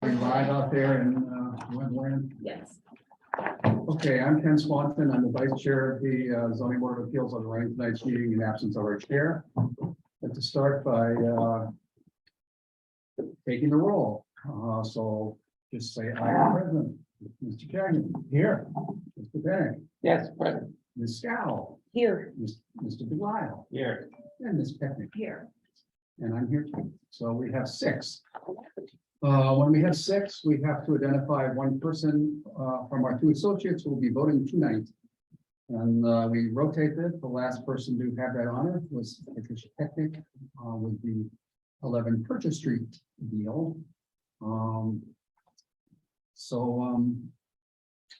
We live out there in Wetland. Yes. Okay, I'm Ken Swanson. I'm the vice chair of the zoning board of appeals. I'm running tonight's meeting in absence of our chair. And to start by taking the roll. So just say I, President. Mr. Cagney. Here. Mr. Bennett. Yes, present. Ms. Scow. Here. Mr. Belisle. Here. And Ms. Pecknick. Here. And I'm here too. So we have six. When we have six, we have to identify one person from our two associates who will be voting tonight. And we rotate it. The last person to have that honor was Patricia Pecknick with the 11 Purchase Street deal.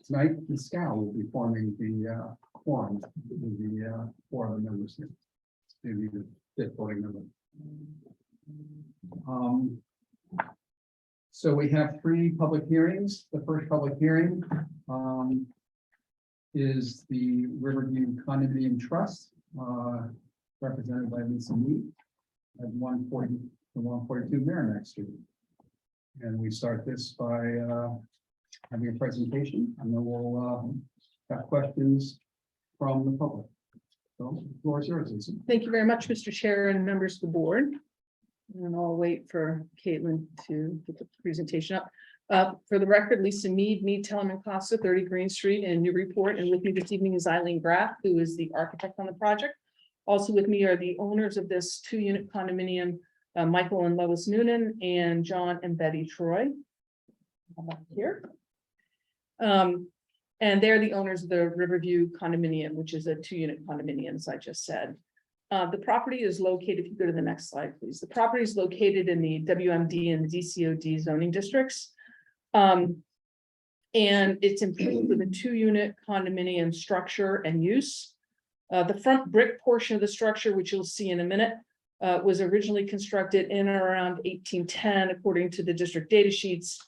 Tonight, Ms. Scow will be forming the quorum with the four other members here. Maybe the fifth voting member. So we have three public hearings. The first public hearing is the Riverview Condominium Trust, represented by Lisa Mead at 140 to 142 Merrimack Street. And we start this by having a presentation, and then we'll have questions from the public. So the floor is yours, Lisa. Thank you very much, Mr. Chair and members of the board. And I'll wait for Caitlin to get the presentation up. For the record, Lisa Mead, Tellerman Costa, 30 Green Street in Newburyport. And with me this evening is Eileen Graff, who is the architect on the project. Also with me are the owners of this 2-unit condominium, Michael and Lois Noonan, and John and Betty Troy. Here. And they're the owners of the Riverview condominium, which is a 2-unit condominium, as I just said. The property is located, if you go to the next slide, please. The property is located in the WMD and the DCOD zoning districts. And it's improved with a 2-unit condominium structure and use. The front brick portion of the structure, which you'll see in a minute, was originally constructed in and around 1810, according to the district data sheets,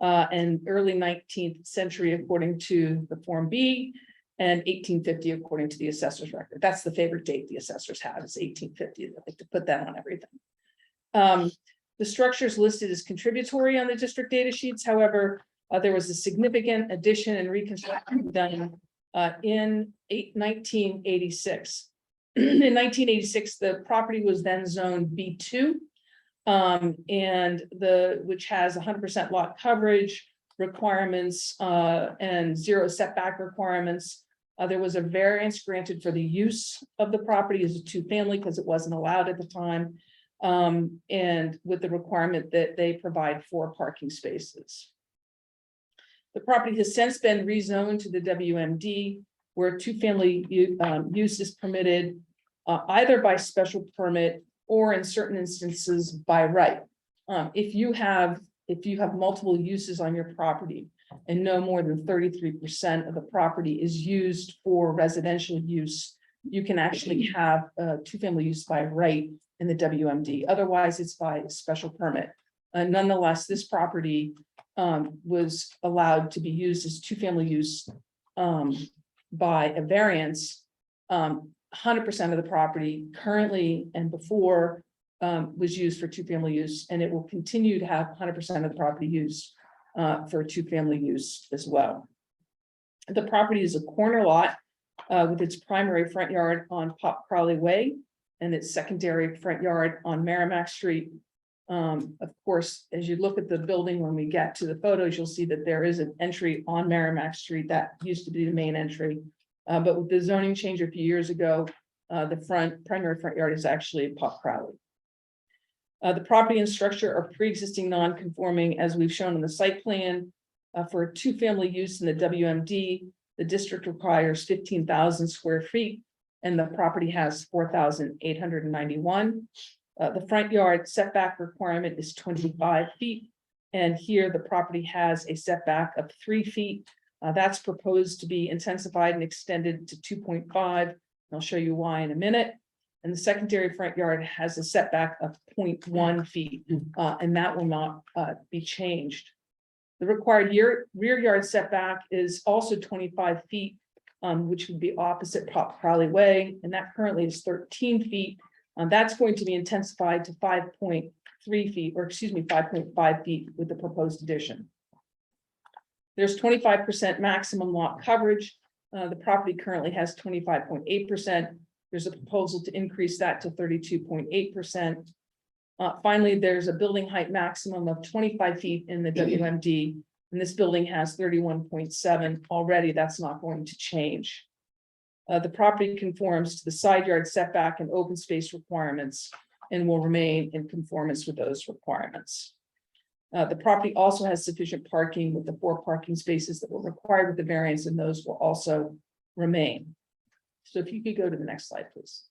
and early 19th century, according to the Form B, and 1850, according to the assessor's record. That's the favorite date the assessors have, is 1850. They like to put that on everything. The structure is listed as contributory on the district data sheets. However, there was a significant addition and reconstruction done in 1986. In 1986, the property was then zoned B2, which has 100% lot coverage requirements and 0 setback requirements. There was a variance granted for the use of the property as a 2-family because it wasn't allowed at the time, and with the requirement that they provide 4 parking spaces. The property has since been rezoned to the WMD, where 2-family use is permitted either by special permit or in certain instances by right. If you have multiple uses on your property and no more than 33% of the property is used for residential use, you can actually have a 2-family use by right in the WMD. Otherwise, it's by special permit. Nonetheless, this property was allowed to be used as 2-family use by a variance. 100% of the property currently and before was used for 2-family use, and it will continue to have 100% of the property used for 2-family use as well. The property is a corner lot with its primary front yard on Pop Crowley Way and its secondary front yard on Merrimack Street. Of course, as you look at the building, when we get to the photos, you'll see that there is an entry on Merrimack Street that used to be the main entry. But with the zoning change a few years ago, the primary front yard is actually Pop Crowley. The property and structure are pre-existing non-conforming, as we've shown in the site plan. For a 2-family use in the WMD, the district requires 15,000 square feet, and the property has 4,891. The front yard setback requirement is 25 feet, and here the property has a setback of 3 feet. That's proposed to be intensified and extended to 2.5. I'll show you why in a minute. And the secondary front yard has a setback of 0.1 feet, and that will not be changed. The required rear yard setback is also 25 feet, which would be opposite Pop Crowley Way, and that currently is 13 feet. That's going to be intensified to 3 feet, or excuse me, 5.5 feet with the proposed addition. There's 25% maximum lot coverage. The property currently has 25.8%. There's a proposal to increase that to 32.8%. Finally, there's a building height maximum of 25 feet in the WMD, and this building has 31.7 already. That's not going to change. The property conforms to the side yard setback and open space requirements and will remain in conformance with those requirements. The property also has sufficient parking with the 4 parking spaces that were required with the variance, and those will also remain. So if you could go to the next slide, please.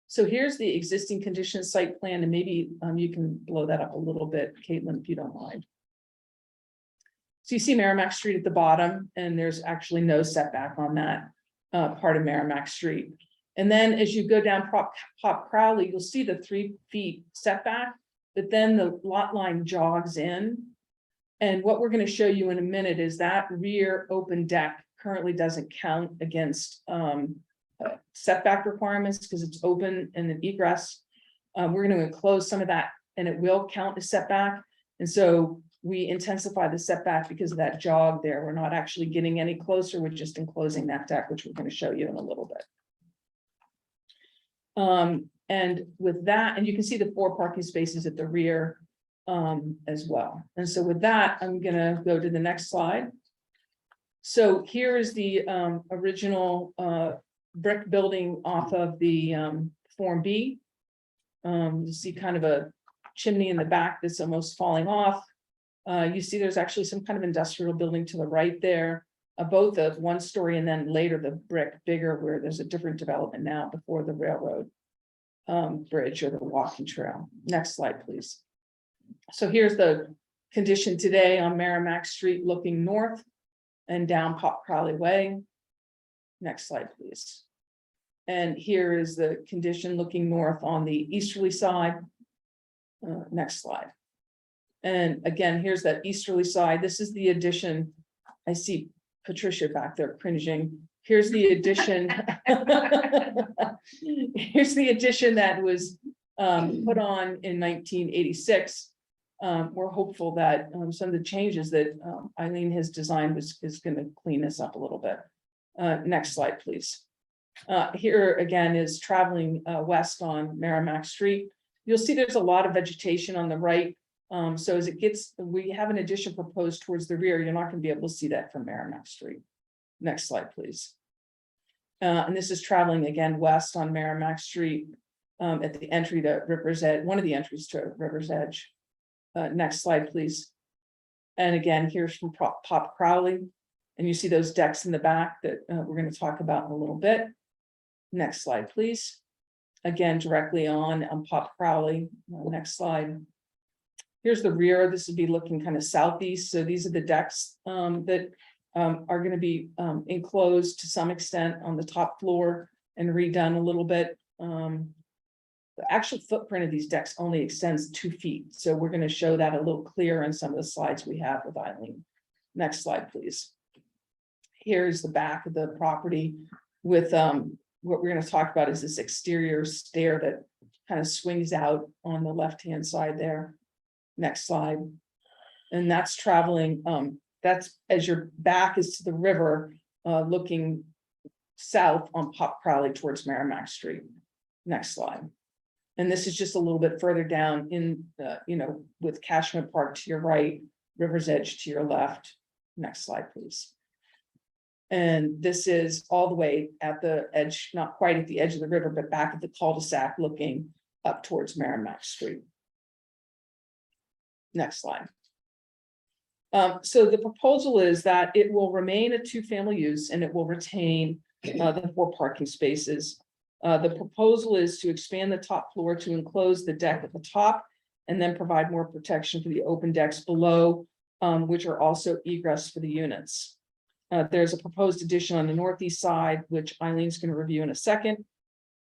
So here's the existing condition site plan, and maybe you can blow that up a little bit, Caitlin, if you don't mind. So you see Merrimack Street at the bottom, and there's actually no setback on that part of Merrimack Street. And then as you go down Pop Crowley, you'll see the 3 feet setback, but then the lot line jogs in. And what we're going to show you in a minute is that rear open deck currently doesn't count against setback requirements because it's open and an egress. We're going to enclose some of that and it will count as setback. And so we intensify the setback because of that jog there. We're not actually getting any closer. We're just enclosing that deck, which we're going to show you in a little bit. And with that, and you can see the 4 parking spaces at the rear as well. And so with that, I'm going to go to the next slide. So here is the original brick building off of the Form B. You see kind of a chimney in the back that's almost falling off. You see there's actually some kind of industrial building to the right there, both a 1-story and then later the brick bigger where there's a different development now before the railroad bridge or the walking trail. Next slide, please. So here's the condition today on Merrimack Street looking north and down Pop Crowley Way. Next slide, please. And here is the condition looking north on the easterly side. Next slide. And again, here's that easterly side. This is the addition. I see Patricia back there cringing. Here's the addition. Here's the addition that was put on in 1986. We're hopeful that some of the changes that Eileen has designed is going to clean this up a little bit. Next slide, please. Here again is traveling west on Merrimack Street. You'll see there's a lot of vegetation on the right. So as it gets, we have an addition proposed towards the rear. You're not going to be able to see that from Merrimack Street. Next slide, please. And this is traveling again west on Merrimack Street at the entry to River's Edge, one of the entries to River's Edge. Next slide, please. And again, here's from Pop Crowley. And you see those decks in the back that we're going to talk about in a little bit. Next slide, please. Again, directly on Pop Crowley. Next slide. Here's the rear. This would be looking kind of southeast. So these are the decks that are going to be enclosed to some extent on the top floor and redone a little bit. The actual footprint of these decks only extends 2 feet. So we're going to show that a little clearer in some of the slides we have with Eileen. Next slide, please. Here's the back of the property with what we're going to talk about is this exterior stair that kind of swings out on the left-hand side there. Next slide. And that's traveling, that's as your back is to the river, looking south on Pop Crowley towards Merrimack Street. Next slide. And this is just a little bit further down in, with Cashman Park to your right, River's Edge to your left. Next slide, please. And this is all the way at the edge, not quite at the edge of the river, but back at the cul-de-sac looking up towards Merrimack Street. Next slide. So the proposal is that it will remain a 2-family use and it will retain the 4 parking spaces. The proposal is to expand the top floor to enclose the deck at the top and then provide more protection for the open decks below, which are also egress for the units. There's a proposed addition on the northeast side, which Eileen's going to review in a second.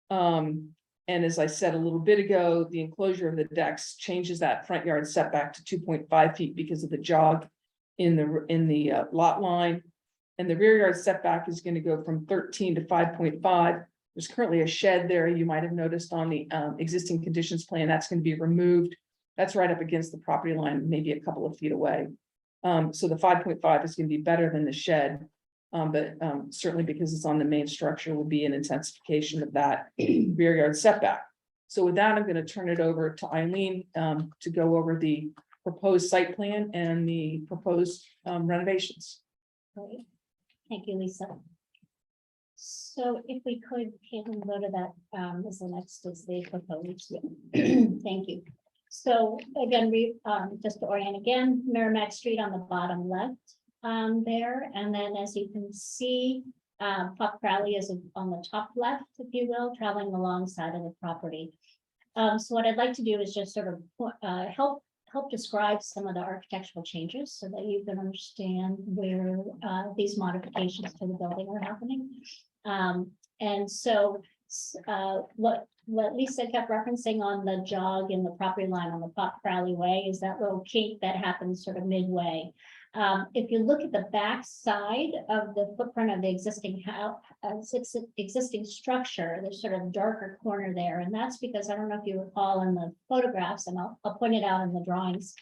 And as I said a little bit ago, the enclosure of the decks changes that front yard setback to 2.5 feet because of the jog in the lot line. And the rear yard setback is going to go from 13 to 5.5. There's currently a shed there. You might have noticed on the existing conditions plan that's going to be removed That's right up against the property line, maybe a couple of feet away. So the 5.5 is gonna be better than the shed. But certainly because it's on the main structure will be an intensification of that rear yard setback. So with that, I'm gonna turn it over to Eileen to go over the proposed site plan and the proposed renovations. Great. Thank you, Lisa. So if we could, Caitlin, go to that, as the next is the proposed. Thank you. So again, we, just to orient again, Merrimack Street on the bottom left, there, and then as you can see, Puck Crowley is on the top left, if you will, traveling alongside of the property. So what I'd like to do is just sort of help describe some of the architectural changes so that you can understand where these modifications to the building are happening. And so what Lisa kept referencing on the jog in the property line on the Puck Crowley Way is that little kink that happens sort of midway. If you look at the back side of the footprint of the existing house, existing structure, there's sort of darker corner there. And that's because I don't know if you recall in the photographs, and I'll point it out in the drawings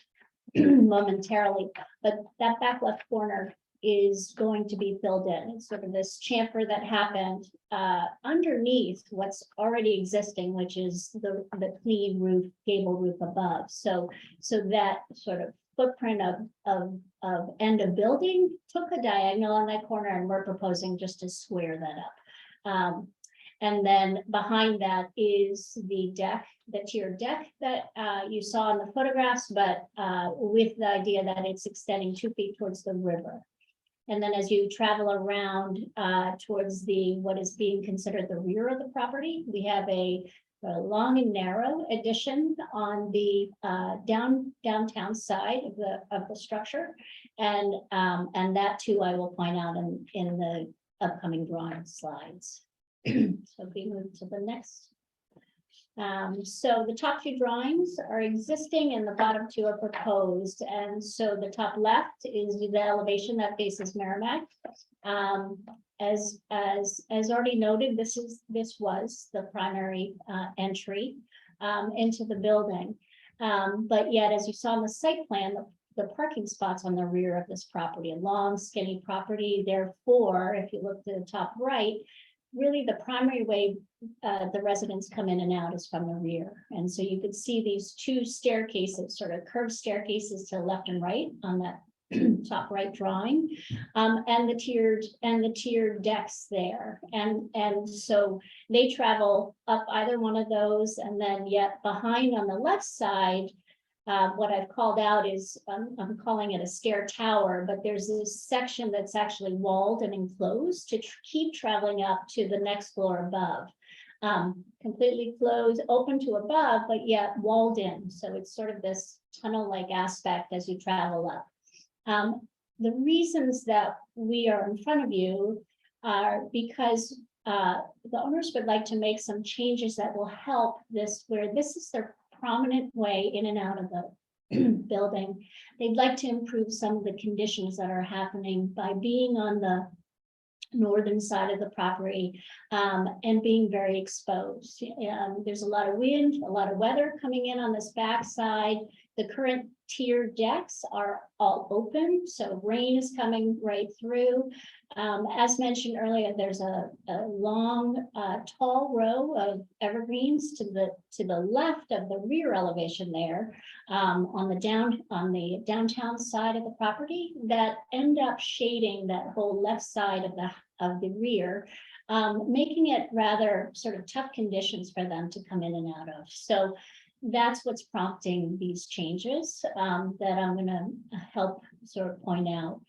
momentarily, but that back left corner is going to be filled in. It's sort of this chamfer that happened underneath what's already existing, which is the clean roof, gable roof above. So that sort of footprint of end of building took a diagonal on that corner, and we're proposing just to square that up. And then behind that is the deck, the tiered deck that you saw in the photographs, but with the idea that it's extending 2 feet towards the river. And then as you travel around towards what is being considered the rear of the property, we have a long and narrow addition on the downtown side of the structure, and that too I will point out in the upcoming drawing slides. So if we move to the next. So the top two drawings are existing and the bottom two are proposed. And so the top left is the elevation that faces Merrimack. As already noted, this was the primary entry into the building. But yet, as you saw in the site plan, the parking spots on the rear of this property, a long skinny property. Therefore, if you look to the top right, really the primary way the residents come in and out is from the rear. And so you could see these two staircases, sort of curved staircases to left and right on that top right drawing, and the tiered decks there. And so they travel up either one of those, and then yet behind on the left side, what I've called out is, I'm calling it a stair tower, but there's this section that's actually walled and enclosed to keep traveling up to the next floor above. Completely closed, open to above, but yet walled in. So it's sort of this tunnel-like aspect as you travel up. The reasons that we are in front of you are because the owners would like to make some changes that will help this, where this is their prominent way in and out of the building. They'd like to improve some of the conditions that are happening by being on the northern side of the property and being very exposed. There's a lot of wind, a lot of weather coming in on this back side. The current tiered decks are all open, so rain is coming right through. As mentioned earlier, there's a long, tall row of evergreens to the left of the rear elevation there, on the downtown side of the property, that end up shading that whole left side of the rear, making it rather sort of tough conditions for them to come in and out of. So that's what's prompting these changes that I'm going to help sort of point out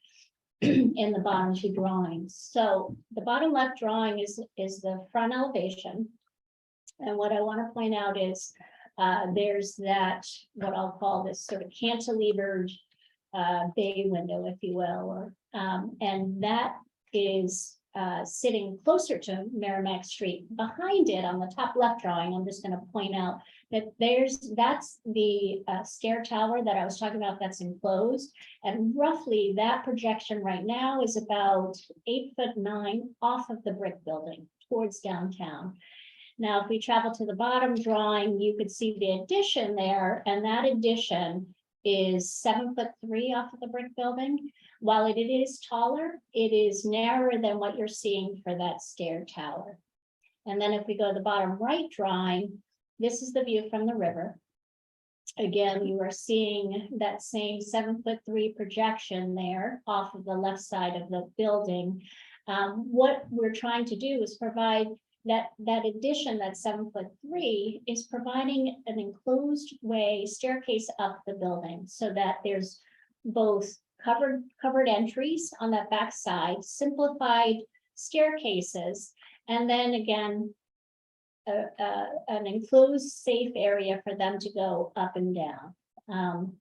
in the bottom two drawings. So the bottom left drawing is the front elevation. And what I want to point out is there's that, what I'll call this sort of cantilevered bay window, if you will, and that is sitting closer to Merrimack Street. Behind it on the top left drawing, I'm just going to point out that that's the stair tower that I was talking about that's enclosed. And roughly that projection right now is about 8'9" off of the brick building towards downtown. Now, if we travel to the bottom drawing, you could see the addition there, and that addition is 7'3" off of the brick building. While it is taller, it is narrower than what you're seeing for that stair tower. And then if we go to the bottom right drawing, this is the view from the river. Again, you are seeing that same 7'3" projection there off of the left side of the building. What we're trying to do is provide that addition, that 7'3", is providing an enclosed way staircase up the building so that there's both covered entries on that back side, simplified staircases, and then again, an enclosed safe area for them to go up and down.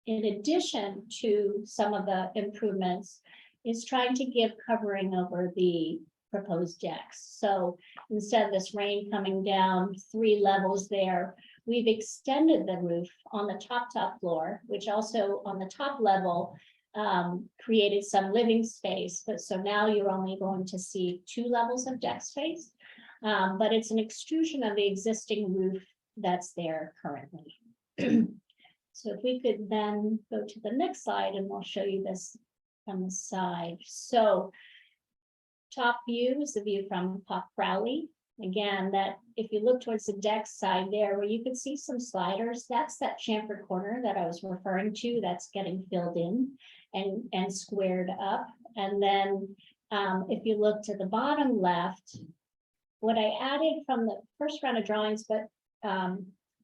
In addition to some of the improvements, is trying to give covering over the proposed decks. So instead of this rain coming down 3 levels there, we've extended the roof on the top floor, which also on the top level created some living space. But so now you're only going to see 2 levels of deck space, but it's an extrusion of the existing roof that's there currently. So if we could then go to the next slide, and we'll show you this from the side. So top view is the view from Pop Crowley. Again, that if you look towards the deck side there, where you can see some sliders, that's that chamfered corner that I was referring to, that's getting filled in and squared up. And then if you look to the bottom left, what I added from the first round of drawings, but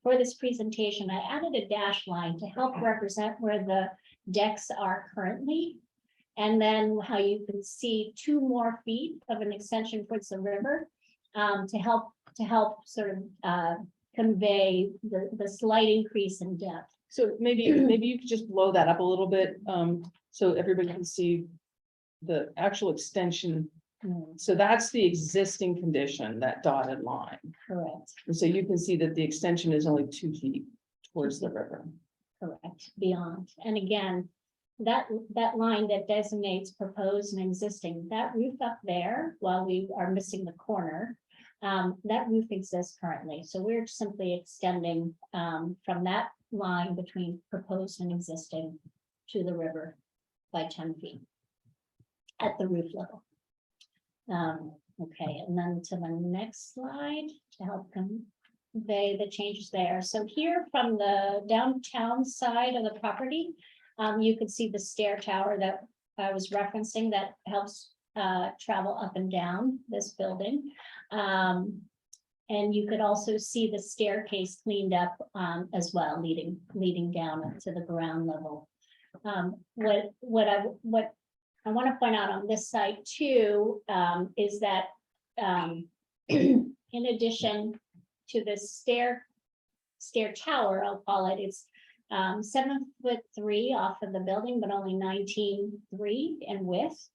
for this presentation, I added a dash line to help represent where the decks are currently. And then how you can see 2 more feet of an extension towards the river to help sort of convey the slight increase in depth. So maybe you could just blow that up a little bit, so everybody can see the actual extension. So that's the existing condition, that dotted line. Correct, And so you can see that the extension is only 2 feet towards the river. correct, beyond. And again, that line that designates proposed and existing, that roof up there, while we are missing the corner, that roof exists currently. So we're simply extending from that line between proposed and existing to the river by 10 feet at the roof level. Okay, and then to the next slide to help convey the changes there. So here from the downtown side of the property, you could see the stair tower that I was referencing that helps travel up and down this building. And you could also see the staircase cleaned up as well, leading down to the ground level. What I want to point out on this side too is that in addition to the stair tower, I'll call it, it's 7'3" off of the building, but only 19.3 in width.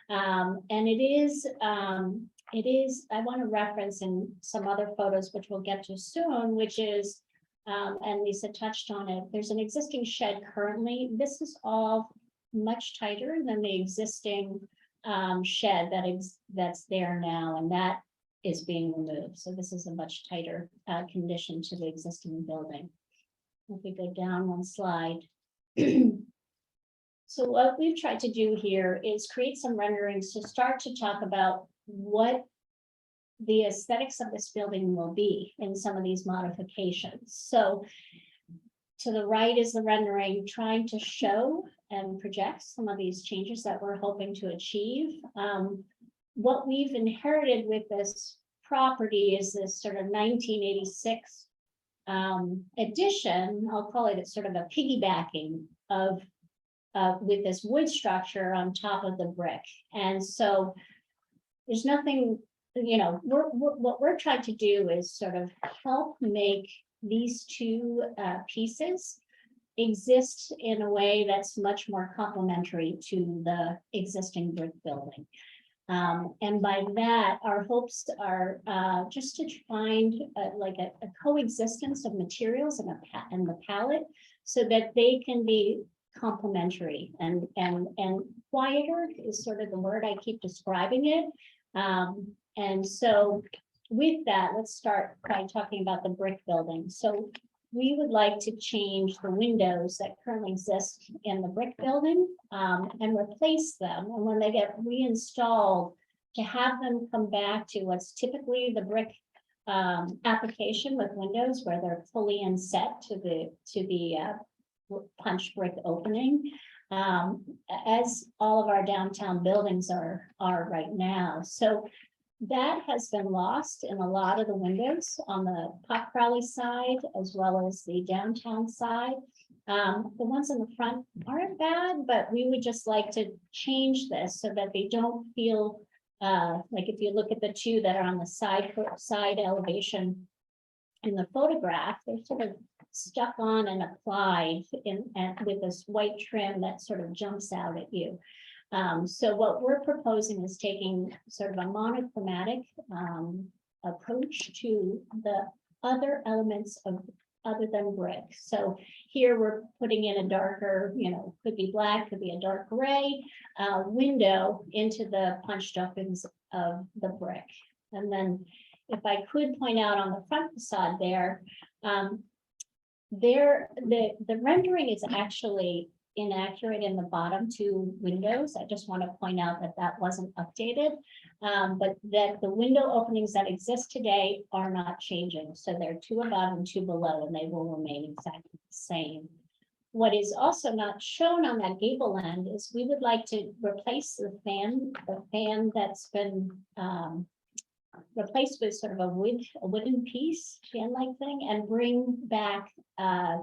And it is, I want to reference in some other photos, which we'll get to soon, which is, and Lisa touched on it, there's an existing shed currently. This is all much tighter than the existing shed that's there now, and that is being removed. So this is a much tighter condition to the existing building. If we go down one slide. So what we've tried to do here is create some renderings to start to talk about what the aesthetics of this building will be in some of these modifications. So to the right is the rendering trying to show and project some of these changes that we're hoping to achieve. What we've inherited with this property is this sort of 1986 addition. I'll call it sort of a piggybacking of with this wood structure on top of the brick. And so there's nothing, you know, what we're trying to do is sort of help make these 2 pieces exist in a way that's much more complementary to the existing brick building. And by that, our hopes are just to find like a coexistence of materials and the palette so that they can be complementary and quieter is sort of the word I keep describing it. And so with that, let's start by talking about the brick building. So we would like to change the windows that currently exist in the brick building and replace them. And when they get reinstalled, to have them come back to what's typically the brick application with windows where they're fully inset to the punch brick opening, as all of our downtown buildings are right now. So that has been lost in a lot of the windows on the Pop Crowley side as well as the downtown side. The ones in the front aren't bad, but we would just like to change this so that they don't feel like if you look at the two that are on the side elevation in the photograph, they're sort of stuck on and applied and with this white trim that sort of jumps out at you. So what we're proposing is taking sort of a monochromatic approach to the other elements of other than brick. So here we're putting in a darker, could be black, could be a dark gray window into the punched opens of the brick. And then if I could point out on the front facade there, the rendering is actually inaccurate in the bottom two windows. I just want to point out that that wasn't updated, but that the window openings that exist today are not changing. So they're two above and two below, and they will remain exactly the same. What is also not shown on that gable end is we would like to replace the fan that's been replaced with sort of a wooden piece, fan-like thing, and bring back a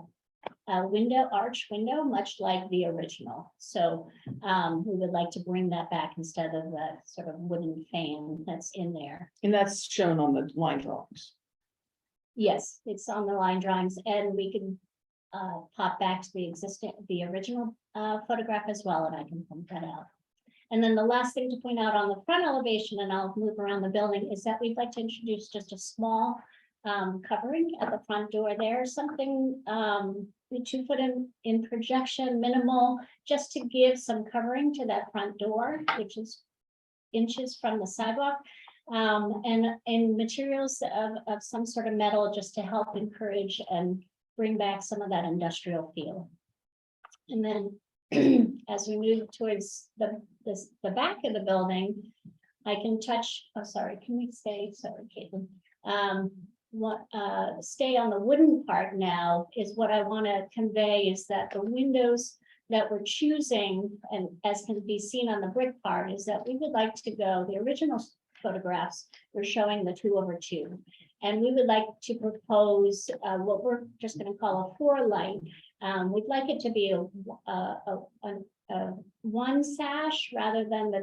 arch window, much like the original. So we would like to bring that back instead of the sort of wooden fan that's in there. And that's shown on the line drawings. Yes, it's on the line drawings, and we can pop back to the original photograph as well, and I can point that out. And then the last thing to point out on the front elevation, and I'll move around the building, is that we'd like to introduce just a small covering at the front door there, something 2 foot in projection, minimal, just to give some covering to that front door, which is inches from the sidewalk, and materials of some sort of metal, just to help encourage and bring back some of that industrial feel. And then as we move towards the back of the building, I can touch, can we stay, Caitlin? Stay on the wooden part now is what I want to convey is that the windows that we're choosing, and as can be seen on the brick part, is that we would like to go, the original photographs were showing the 2/2. And we would like to propose what we're just going to call a 4-light. We'd like it to be a one sash rather than the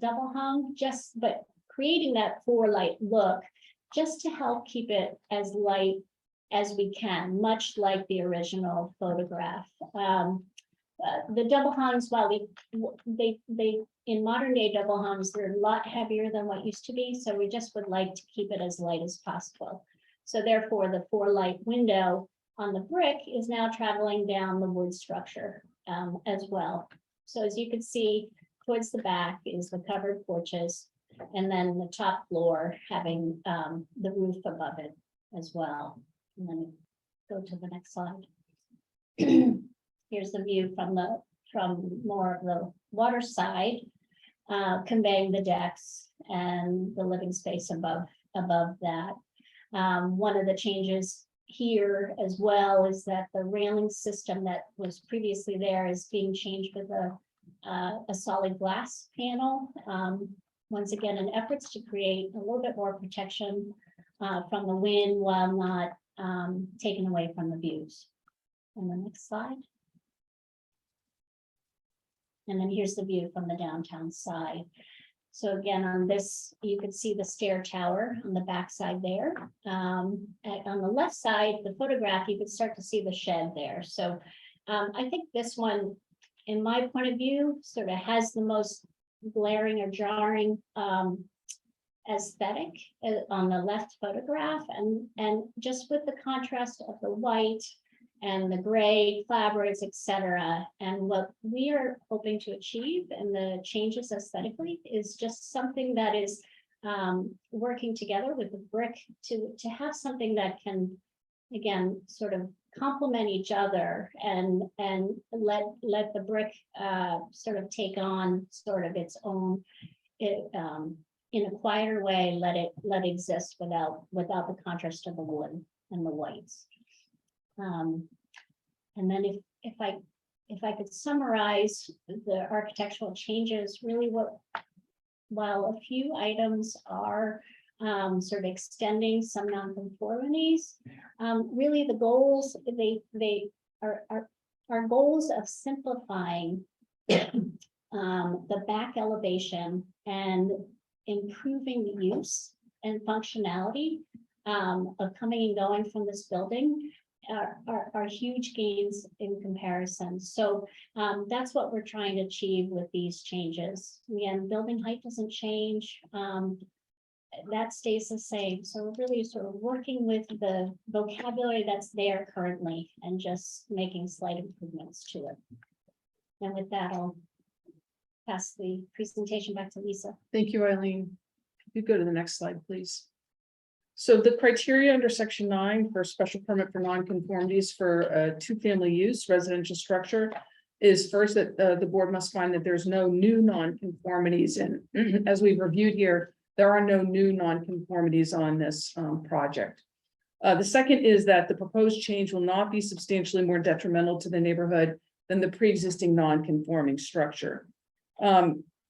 double hung, but creating that 4-light look, just to help keep it as light as we can, much like the original photograph. The double hungs, while they in modern day double hungs, they're a lot heavier than what used to be. So we just would like to keep it as light as possible. So therefore, the 4-light window on the brick is now traveling down the wood structure as well. So as you can see, towards the back is the covered porches, and then the top floor having the roof above it as well. And then go to the next slide. Here's the view from more of the water side, conveying the decks and the living space above that. One of the changes here as well is that the railing system that was previously there is being changed with a solid glass panel. Once again, in efforts to create a little bit more protection from the wind while not taken away from the views. On the next slide. And then here's the view from the downtown side. So again, on this, you can see the stair tower on the back side there. On the left side, the photograph, you can start to see the shed there. So I think this one, in my point of view, sort of has the most glaring or jarring aesthetic on the left photograph. And just with the contrast of the white and the gray clapboards, etc. And what we are hoping to achieve and the changes aesthetically is just something that is working together with the brick to have something that can, again, sort of complement each other and let the brick sort of take on sort of its own, in a quieter way, let it exist without the contrast of the wood and the whites. And then if I could summarize the architectural changes, really while a few items are sort of extending some nonconformities, really the goals, they are goals of simplifying the back elevation and improving the use and functionality of coming and going from this building are huge gains in comparison. So that's what we're trying to achieve with these changes. Again, building height doesn't change. That stays the same. So we're really sort of working with the vocabulary that's there currently and just making slight improvements to it. And with that, I'll pass the presentation back to Lisa. Thank you, Eileen. You go to the next slide, please. So the criteria under section 9 for special permit for nonconformities for a two-family use residential structure is first that the board must find that there's no new nonconformities, and as we've reviewed here, there are no new nonconformities on this project. The second is that the proposed change will not be substantially more detrimental to the neighborhood than the pre-existing non-conforming structure.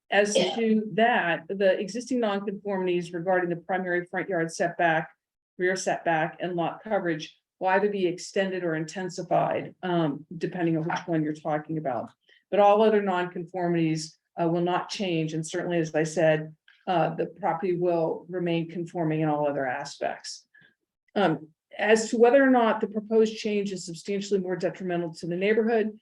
As to that, the existing nonconformities regarding the primary front yard setback, rear setback, and lot coverage will either be extended or intensified, depending on which one you're talking about. But all other nonconformities will not change, and certainly, as I said, the property will remain conforming in all other aspects. As to whether or not the proposed change is substantially more detrimental to the neighborhood,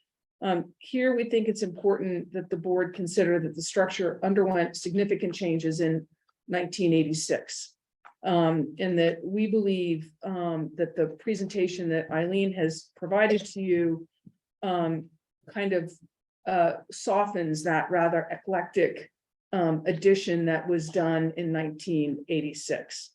here we think it's important that the board consider that the structure underwent significant changes in 1986. And that we believe that the presentation that Eileen has provided to you kind of softens that rather eclectic addition that was done in 1986.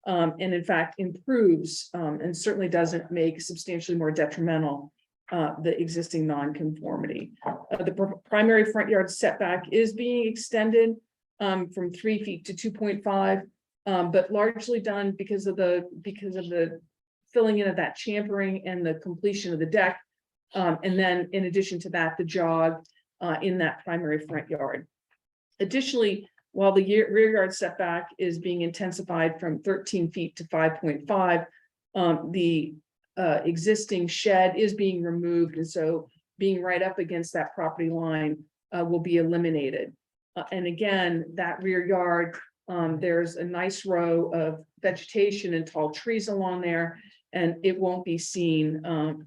And in fact improves and certainly doesn't make substantially more detrimental the existing nonconformity. The primary front yard setback is being extended from 3 feet to 2.5, but largely done because of the filling in of that champering and the completion of the deck. And then in addition to that, the jog in that primary front yard. Additionally, while the rear yard setback is being intensified from 13 feet to 5.5, the existing shed is being removed, and so being right up against that property line will be eliminated. And again, that rear yard, there's a nice row of vegetation and tall trees along there, and it won't be seen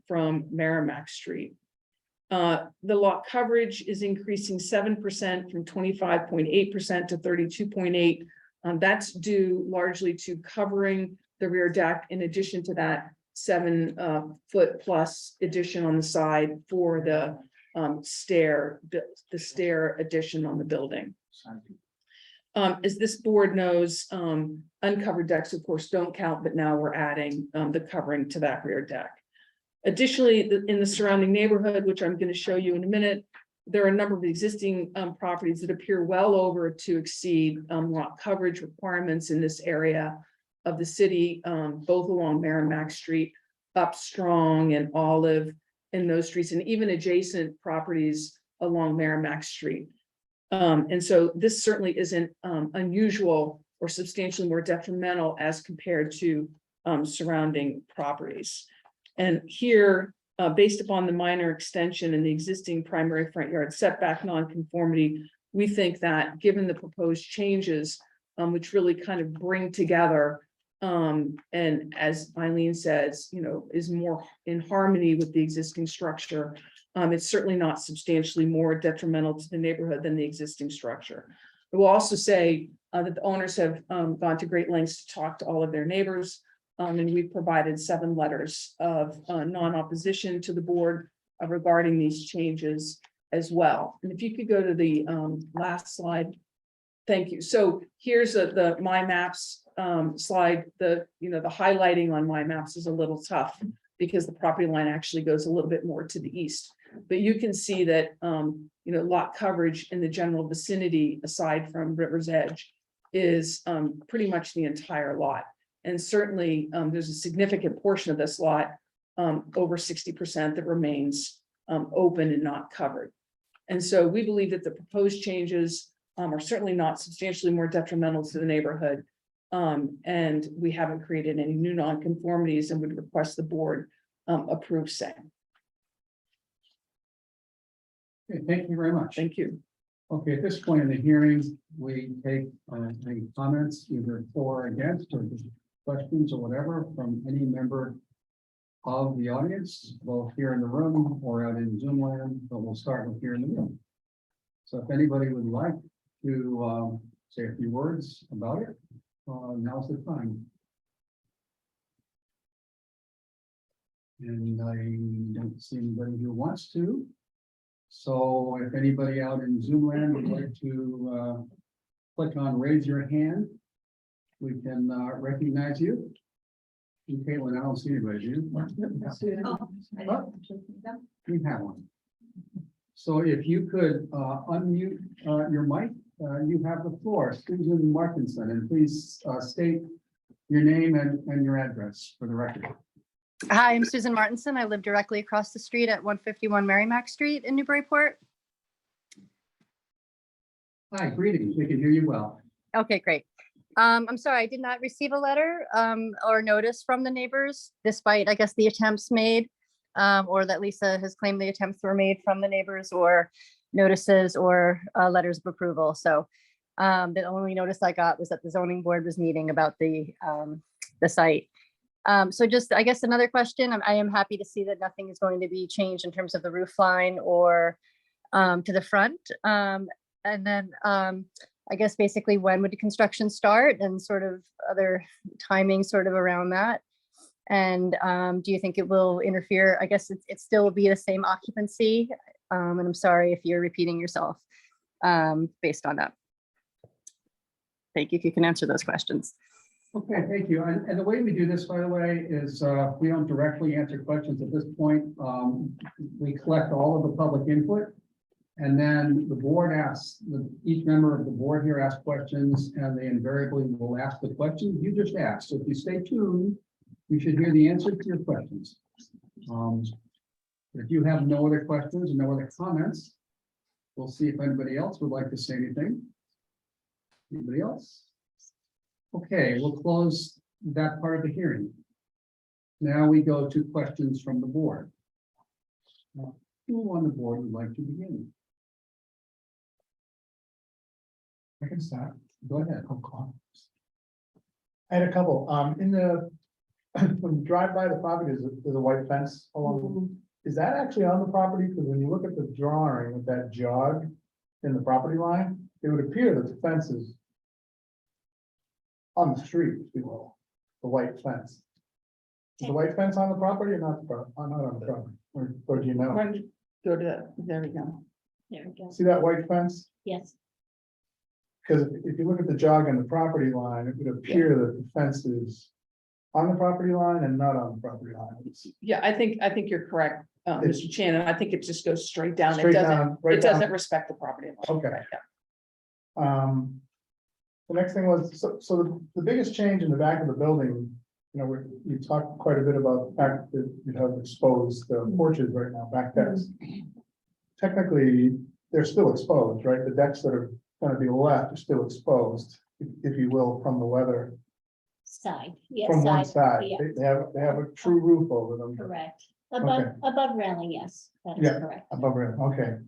from Merrimack Street. The lot coverage is increasing 7% from 25.8% to 32.8%. That's due largely to covering the rear deck, in addition to that 7 foot plus addition on the side for the stair addition on the building. As this board knows, uncovered decks of course don't count, but now we're adding the covering to that rear deck. Additionally, in the surrounding neighborhood, which I'm going to show you in a minute, there are a number of existing properties that appear well over to exceed lot coverage requirements in this area of the city, both along Merrimack Street, up Strong and Olive, in those streets, and even adjacent properties along Merrimack Street. And so this certainly isn't unusual or substantially more detrimental as compared to surrounding properties. And here, based upon the minor extension and the existing primary front yard setback nonconformity, we think that given the proposed changes, which really kind of bring together, and as Eileen says, is more in harmony with the existing structure, it's certainly not substantially more detrimental to the neighborhood than the existing structure. I will also say that the owners have gone to great lengths to talk to all of their neighbors. And we've provided 7 letters of non-opposition to the board regarding these changes as well. And if you could go to the last slide, Thank you. So here's the My Maps slide. The highlighting on My Maps is a little tough because the property line actually goes a little bit more to the east. But you can see that lot coverage in the general vicinity, aside from River's Edge, is pretty much the entire lot. And certainly there's a significant portion of this lot, over 60%, that remains open and not covered. And so we believe that the proposed changes are certainly not substantially more detrimental to the neighborhood. And we haven't created any new nonconformities and would request the board approve same. Okay, thank you very much. Thank you. Okay, at this point in the hearing, we take any comments, either for or against, or just questions or whatever from any member of the audience, both here in the room or out in Zoom land, but we'll start with here in the room. So if anybody would like to say a few words about it, now's the time. And I don't see anybody who wants to. So if anybody out in Zoom land would like to click on raise your hand, we can recognize you. And Caitlin, I don't see anybody. Do you? We have one. So if you could unmute your mic, you have the floor. Susan Martinson, and please state your name and your address for the record. Hi, I'm Susan Martinson. I live directly across the street at 151 Merrimack Street in Newburyport. Hi, greetings. We can hear you well. Okay, great. I'm sorry, I did not receive a letter or notice from the neighbors, despite, I guess, the attempts made, or that Lisa has claimed the attempts were made from the neighbors, or notices or letters of approval. So the only notice I got was that the zoning board was meeting about the site. So just, I guess, another question. I am happy to see that nothing is going to be changed in terms of the roof line or to the front. And then I guess basically when would the construction start and sort of other timing sort of around that? And do you think it will interfere? I guess it still will be the same occupancy. And I'm sorry if you're repeating yourself based on that. Thank you if you can answer those questions. Okay, thank you. And the way we do this, by the way, is we don't directly answer questions at this point. We collect all of the public input. And then the board asks, each member of the board here asks questions, and they invariably will ask the question you just asked. So if you stay tuned, you should hear the answer to your questions. If you have no other questions and no other comments, we'll see if anybody else would like to say anything. Anybody else? Okay, we'll close that part of the hearing. Now we go to questions from the board. Who on the board would like to begin? I can start. Go ahead. I had a couple, when you drive by the property, there's a white fence along, is that actually on the property? Because when you look at the drawing with that jog in the property line, it would appear that the fence is on the street, if you will, the white fence. Is the white fence on the property or not, not on the property, or do you know? Why don't you go to, there we go. There we go. See that white fence? Yes. Because if you look at the jog on the property line, it would appear that the fence is on the property line and not on the property line. Yeah, I think you're correct, It's- Mr. Shannon. I think it just goes straight down. Straight It doesn't, down, right it down. doesn't respect the property line. Okay. Right, yeah. The next thing was, so the biggest change in the back of the building, you talked quite a bit about the fact that you have exposed porches right now, back decks. Technically, they're still exposed, right? The decks that are going to be left are still exposed, if you will, from the weather, Side. Yes. from one side. Yeah. They have a true roof over them. Correct. Okay. Above railing, yes, that is Yeah. correct. Above ground, okay.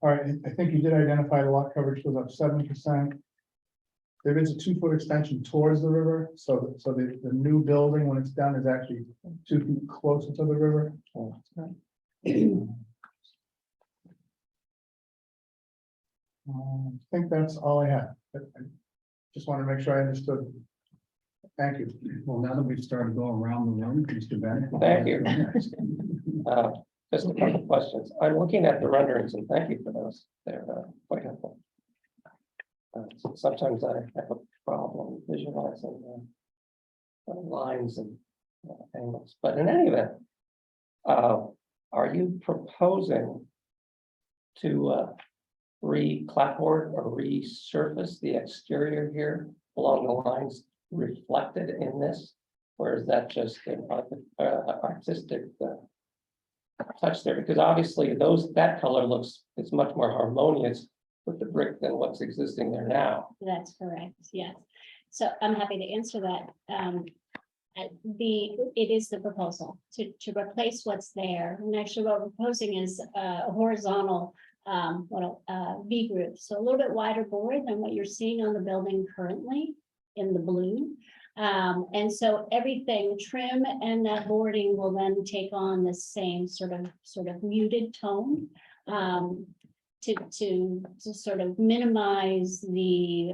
All right, I think you did identify the lot coverage was up 7%. There is a 2-foot extension towards the river, so the new building, when it's done, is actually 2 feet closer to the river. I think that's all I have. I just want to make sure I understood. Thank you. Well, now that we've started going around the room, Mr. Bennett. Thank you. Just a couple of questions. I'm looking at the renderings and thank you for those. They're quite helpful. Sometimes I have a problem visualizing the lines and angles, but in any event, are you proposing to re-clapboard or resurface the exterior here along the lines reflected in this? Or is that just an artistic touch there? Because obviously that color it's much more harmonious with the brick than what's existing there now. That's correct, yes. So I'm happy to answer that. It is the proposal to replace what's there. And actually what we're proposing is a horizontal V groove. So a little bit wider board than what you're seeing on the building currently in the blue. And so everything trim and that boarding will then take on the same sort of muted tone. To sort of minimize the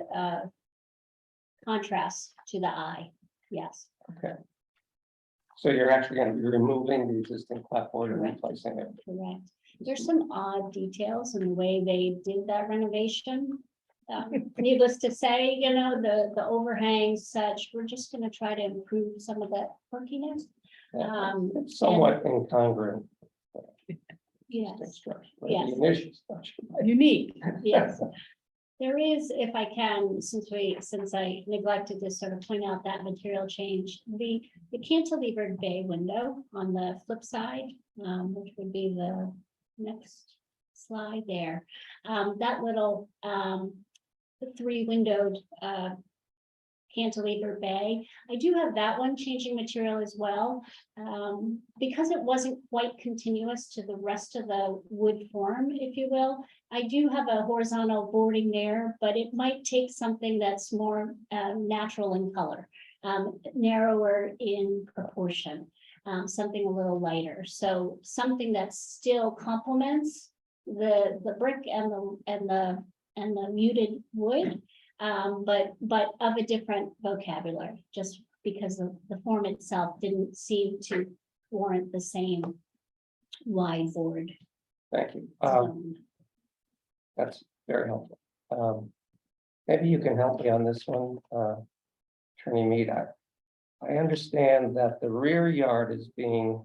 contrast to the eye, yes. Okay. So you're actually going to be removing the existing clapboard and Correct. replacing it. Correct. There's some odd details in the way they did that renovation. Needless to say, the overhangs such, we're just gonna try to improve some of that quirkiness. It's somewhat incongruent. Yes, Structure, Yes. the initial structure. Unique. yes. There is, if I can, since I neglected to sort of point out that material change, the cantilevered bay window on the flip side, which would be the next slide there. That little three-windowed cantilever bay. I do have that one changing material as well. Because it wasn't quite continuous to the rest of the wood form, if you will. I do have a horizontal boarding there, but it might take something that's more natural in color, narrower in proportion, something a little lighter. So something that still complements the brick and the muted wood, but of a different vocabulary, just because the form itself didn't seem to warrant the same wide board. Thank you. zone. That's very helpful. Maybe you can help me on this one, Attorney Mead. I understand that the rear yard is being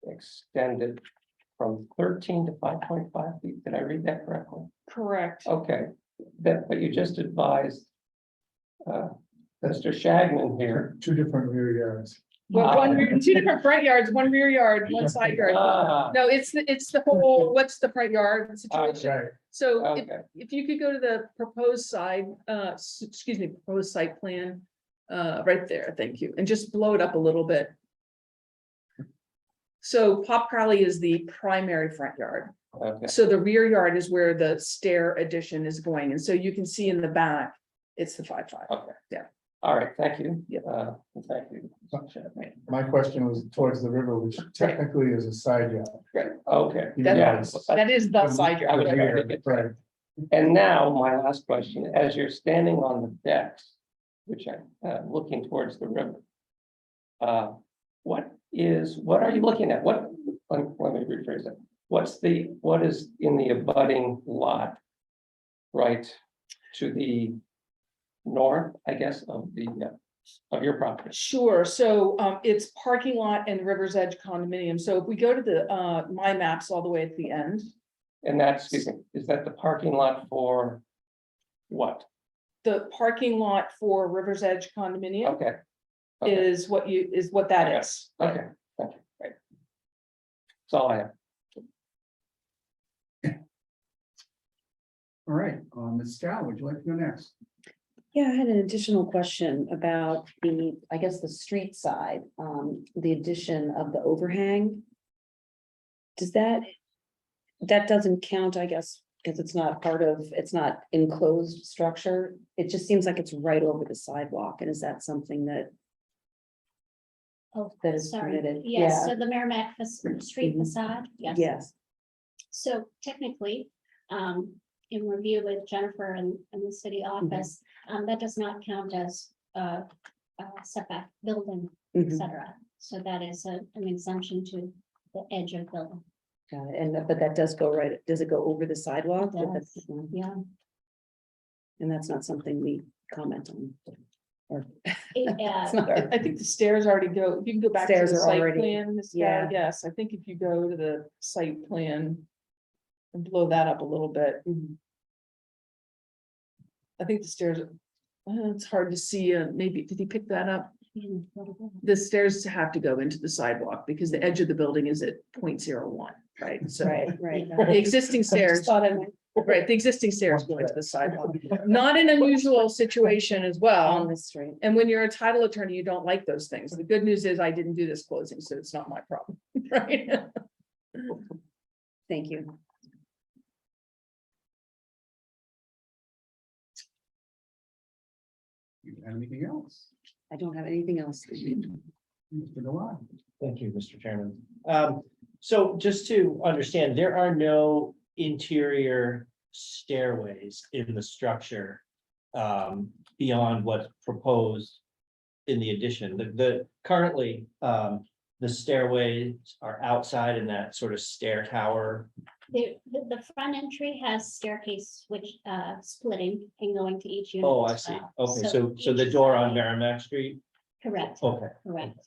extended from 13 to 5.5 feet. Did I read that correctly? Correct. Okay, but you just advised Mr. Shagman here. Two different rear yards. Well, two different front yards, one rear yard, one side yard. Ah, No, it's the whole, what's the front yard situation? Right, So okay. if you could go to the proposed side, proposed site plan, right there, thank you, and just blow it up a little bit. So Pop Crowley is the primary front yard. Okay, So the rear yard is where the stair addition is going, and so you can see in the back, it's the 5.5. okay. Yeah. All right, thank you. Yep. Thank you. Mr. Shagman. my question was towards the river, which technically is a side yard. Okay. Even yeah, though it's- That is the side I was yard. trying to get Right. And now, my last question, as you're standing on the decks, which I'm looking towards the river. What are you looking at? Let me rephrase that. What is in the abutting lot? Right to the north, I guess, of your property. Sure, so it's parking lot and River's Edge condominium. So if we go to the my maps all the way at the end. And that's, excuse me, is that the parking lot for what? The parking lot for River's Edge condominium Okay. is what that Okay. is. Okay, thank you. Right. That's all I have. All right, Ms. Scow, would you like to go next? Yeah, I had an additional question about I guess the street side, the addition of the overhang. Does that doesn't count, I guess, because it's not enclosed structure. It just seems like it's right over the sidewalk. And is that something that Oh, that is sorry. permitted? Yes, Yeah. so the Merrimack Street Mhm. facade, yes. Yes, So technically, in review with Jennifer and the city office, that does not count as a setback building, et mhm, cetera. So that is an exemption to the edge of building. got it. And but that does go right, does it go over the sidewalk? It does. Yeah, And that's not something we comment on. Or It, it's not our- I think the stairs already go, if you can go back to Stairs the are site already- plan, Ms. yeah. Dowd, yes, I think if you go to the site plan. And blow that up a little bit, Mhm. I think the stairs, it's hard to see, maybe, did he pick that up? mm, The stairs have to go into the sidewalk because the edge of the building is at 0.01, right? So Right. the existing stairs, right, the existing stairs go into the sidewalk. Not an unusual situation as On well. the street. And when you're a title attorney, you don't like those things. The good news is I didn't do this closing, so it's not my problem, right? Thank you. You have anything else? I don't have anything else. Mr. Dewan? Thank you, Mr. Chairman. So just to understand, there are no interior stairways in the structure beyond what's proposed in the addition. The currently, the stairways are outside in that sort of stair tower. The front entry has staircase which splitting and going to each unit. Oh, I as see. well. Okay, so the each door on side- Merrimack Street? Correct, Okay, correct.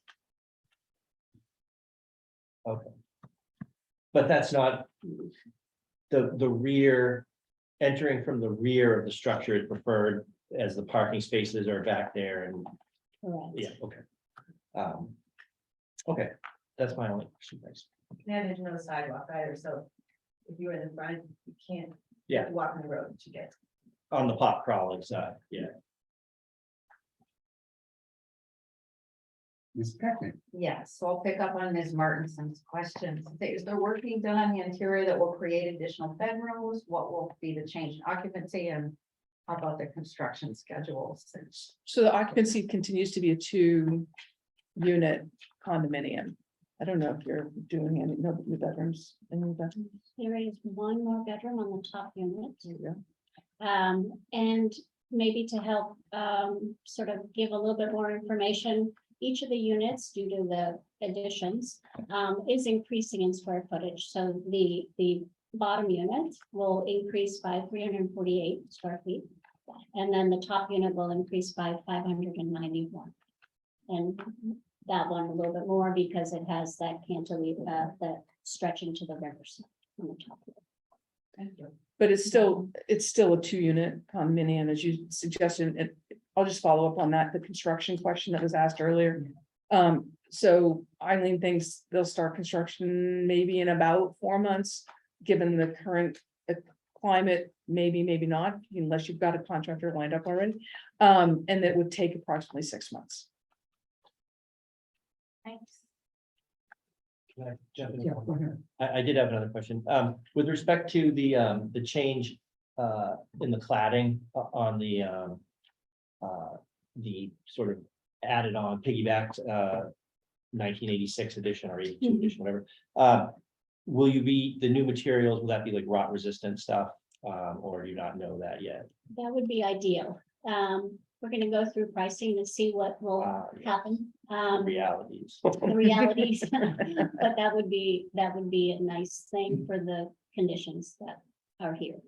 okay. But that's not the rear, entering from the rear of the structure is preferred as the parking spaces are back there and, Correct. yeah, okay. Okay, that's my only question, thanks. And there's no sidewalk either, so if you're in the front, you can't. Yeah. Walk on the road to get. On the pop crawling side, yeah. Ms. Peckman? Yes, so I'll pick up on Ms. Martinson's questions. Is there work being done on the interior that will create additional bedrooms? What will be the change in occupancy and how about the construction schedules? So the occupancy continues to be a 2-unit condominium. I don't know if you're doing any, no new bedrooms, any new bedrooms. There is one more bedroom on the top unit. Yeah. And maybe to help sort of give a little bit more information, each of the units, due to the additions, is increasing in square footage. So the bottom unit will increase by 348 square feet. And then the top unit will increase by 591. And that one a little bit more because it has that cantilever that stretching to the riverside on the top. But it's still a 2-unit condominium, as you suggested, and I'll just follow up on that, the construction question that was asked earlier. So Eileen thinks they'll start construction maybe in about 4 months, given the current climate, maybe not, unless you've got a contractor lined up already. And that would take approximately 6 months. Thanks. Can I jump in? Yeah, go ahead. I did have another question. With respect to the change in the cladding on the sort of added on piggybacked 1986 edition or 82 Mhm. edition, whatever. Will you be, the new materials, will that be like rot resistant stuff? Or do you not know that yet? That would be ideal. We're gonna go through pricing to see what will Yeah. happen. The realities. The realities, but that would be a nice thing for the conditions that are here.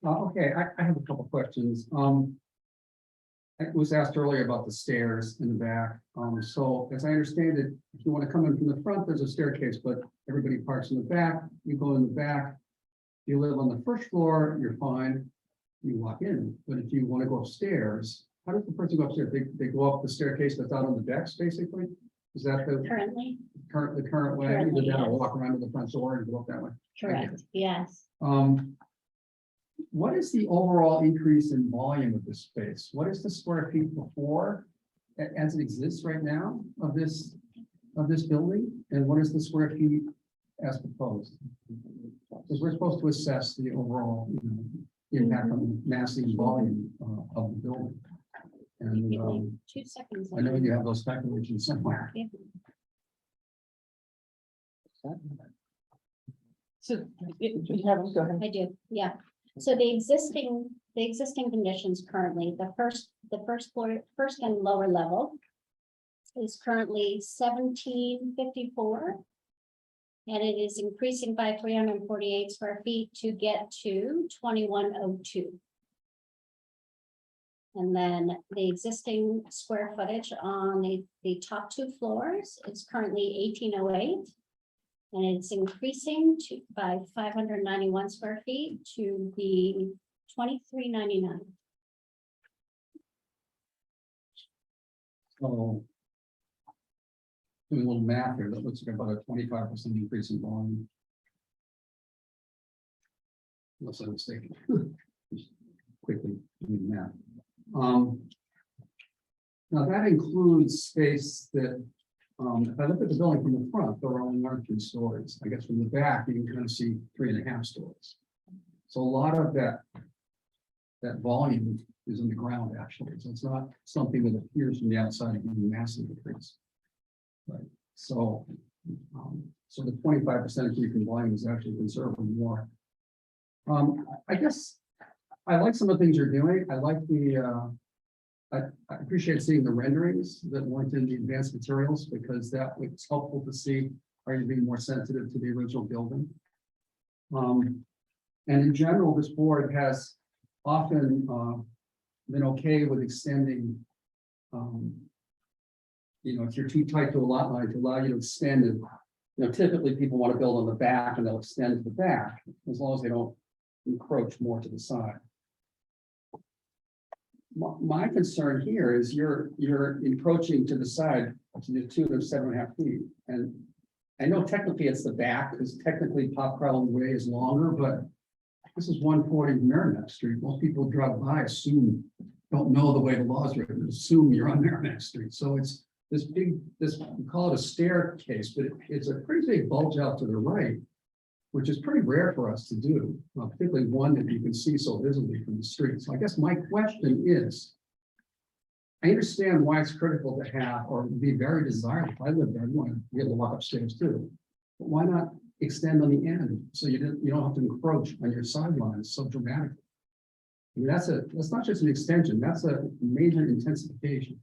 Okay, I have a couple questions. It was asked earlier about the stairs in the back. So as I understand it, if you want to come in from the front, there's a staircase, but everybody parks in the back. You go in the back. If you live on the first floor, you're fine. You walk in, but if you want to go upstairs, how does the person go upstairs? They go up the staircase that's out on the decks, basically? Is that the Currently, current way? Currently, Either that or yes. walk around to the front door and go up that way? correct, yes. What is the overall increase in volume of this space? What is the square feet before, as it exists right now of this building? And what is the square feet as proposed? Because we're supposed to assess the overall, impact on the massing volume of the building. And Give me 2 seconds. I know you have those calculations somewhere. Yeah. So you have them, go ahead. I do, yeah. So the existing conditions currently, the first floor, first and lower level is currently 1754. And it is increasing by 348 square feet to get to 2102. And then the existing square footage on the top two floors is currently 1808. And it's increasing by 591 square feet to be 2399. So. Doing a little math here, that looks like about a 25% increase in volume. Unless I'm mistaken. Just quickly doing the math. Now that includes space that, if I look at the building from the front, there are only 3 stories. I guess from the back, you can kind of see 3.5 stories. So a lot of that volume is in the ground, actually. So it's not something that appears from the outside to be a massive increase. Right. So, so the 25% increase in volume is actually conserving more. I guess I like some of the things you're doing. I like the, I appreciate seeing the renderings that weren't in the advanced materials, because that was helpful to see, are you being more sensitive to the original building? And in general, this board has often been okay with extending, you know, if you're too tight to a lot line, to allow you to extend it. You know, typically people want to build on the back and they'll extend to the back, as long as they don't encroach more to the side. My concern here is you're encroaching to the side to the tune of 7.5 feet. And I know technically it's the back, because technically Pop Crowley Way is longer, but this is 140 Merrimack Street. Most people drive by, don't know the way the law is written, assume you're on Merrimack Street. So it's this big, we call it a staircase, but it's a pretty big bulge out to the right, which is pretty rare for us to do, particularly one that you can see so visibly from the street. So I guess my question is, I understand why it's critical to have, or be very desirable. If I lived there, I'd want to be able to walk upstairs too. But why not extend on the end, so you don't have to encroach on your sidelines so dramatically? I mean, that's not just an extension, that's a major intensification.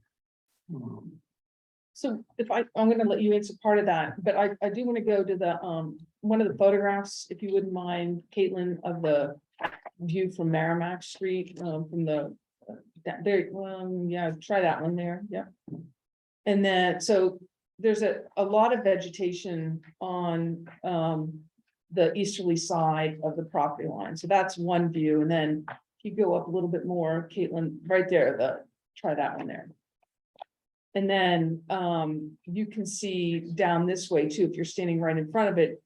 So if I'm gonna let you answer part of that, but I do want to go to the, one of the photographs, if you wouldn't mind, Caitlin, of the view from Merrimack Street, from the, there, yeah, try that one there, yeah. And then, so there's a lot of vegetation on, the easterly side of the property line. So that's one view. And then if you go up a little bit more, Caitlin, right there, try that one there. And then you can see down this way too, if you're standing right in front of it,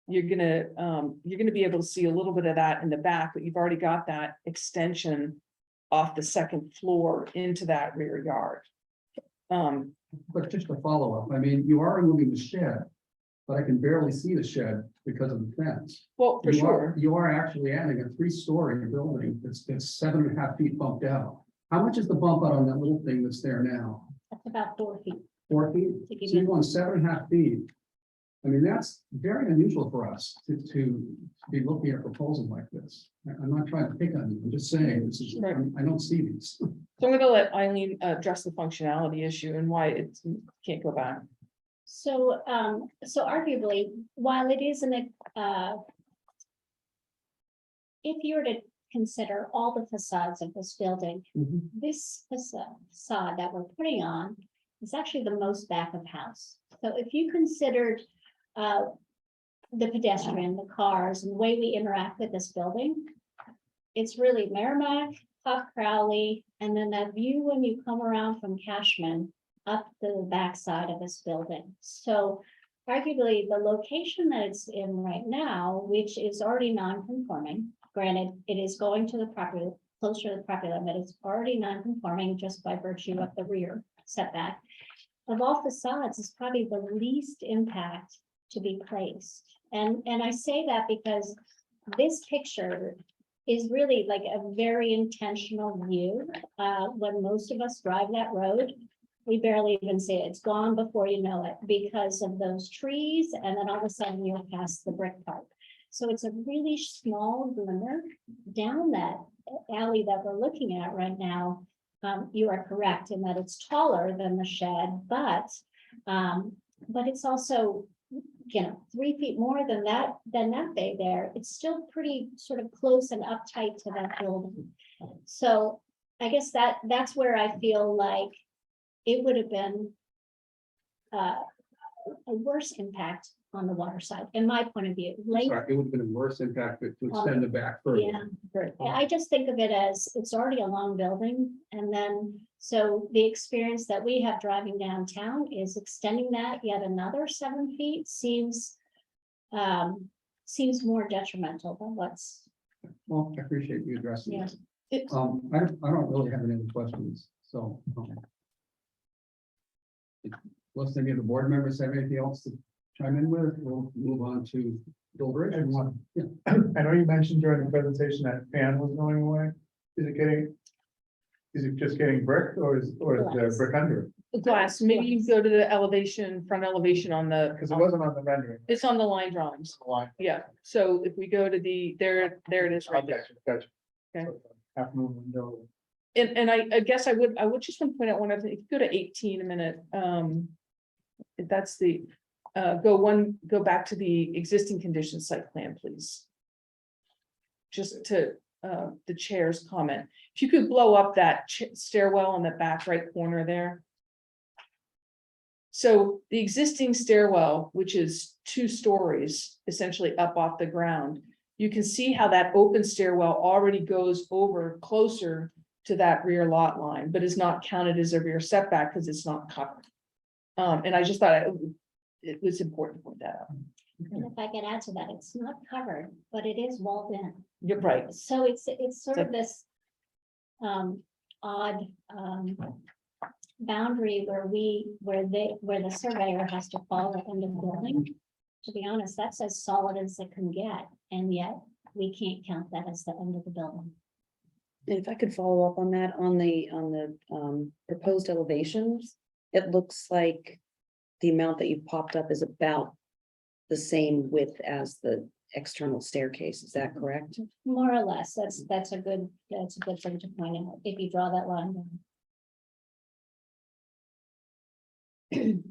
you're gonna be able to see a little bit of that in the back, but you've already got that extension off the second floor into that rear yard. But just to follow up, I mean, you are removing the shed, but I can barely see the shed because of the fence. Well, for sure. You are actually adding a 3-story building that's 7.5 feet bumped out. How much is the bump out on that little thing that's there now? That's about 4 feet. 4 feet? To give So you're you- going 7.5 feet. I mean, that's very unusual for us to be looking at proposals like this. I'm not trying to pick on you, I'm just saying, this is, Right. I don't see these. So I'm gonna let Eileen address the functionality issue and why it can't go back. So, so arguably, while it isn't if you were to consider all the facades of this building, this facade that we're putting on is actually the most back of house. So if you considered the pedestrian, the cars, and the way we interact with this building, it's really Merrimack, Pop Crowley, and then that view when you come around from Cashman up the backside of this building. So arguably, the location that it's in right now, which is already non-conforming, granted, it is going to the property, closer to the property line, but it's already non-conforming just by virtue of the rear setback. Of all facades, is probably the least impact to be placed. And I say that because this picture is really like a very intentional view. When most of us drive that road, we barely even see it. It's gone before you know it because of those trees, and then all of a sudden you're past the brick park. So it's a really small glimmer down that alley that we're looking at right now. You are correct in that it's taller than the shed, but it's also 3 feet more than that bay there, it's still pretty sort of close and uptight to that building. So I guess that's where I feel like it would have been a worse impact on the water side, in my point of view. Lake, Sorry, it would have been a worse impact to extend it back further. yeah, I just think of it as it's already a long building, and then, so the experience that we have driving downtown is extending that yet another 7 feet seems more detrimental than what's, Well, I appreciate you addressing yeah. it. I don't really have any other questions, so. Unless any of the board members have anything else to chime in with, we'll move on to deliberation. Everyone. Yeah. I know you mentioned during the presentation that fan was going away. Is it just getting brick or is Glass. there brick under it? Glass, maybe you go to the elevation, front elevation on the. Because it wasn't on the rendering. It's on the line drawings. Line. Yeah, so if we go to there it is right there. Gotcha. Okay. Half moon window. And I guess I would just want to point out one other thing. If you go to 18 a minute, that's the, go back to the existing condition site plan, please. Just to, the chair's comment. If you could blow up that stairwell in the back right corner there. So the existing stairwell, which is 2 stories, essentially up off the ground, you can see how that open stairwell already goes over closer to that rear lot line, but is not counted as a rear setback because it's not covered. And I just thought it was important to point that out. And if I could add to that, it's not covered, but it is walled in. You're right. So it's sort of this odd boundary where the surveyor has to follow up into the building. To be honest, that's as solid as it can get, and yet we can't count that as the end of the building. And if I could follow up on that, on the proposed elevations, it looks like the amount that you've popped up is about the same width as the external staircase. Is that correct? More or less, that's a good thing to point out, if you draw that line down.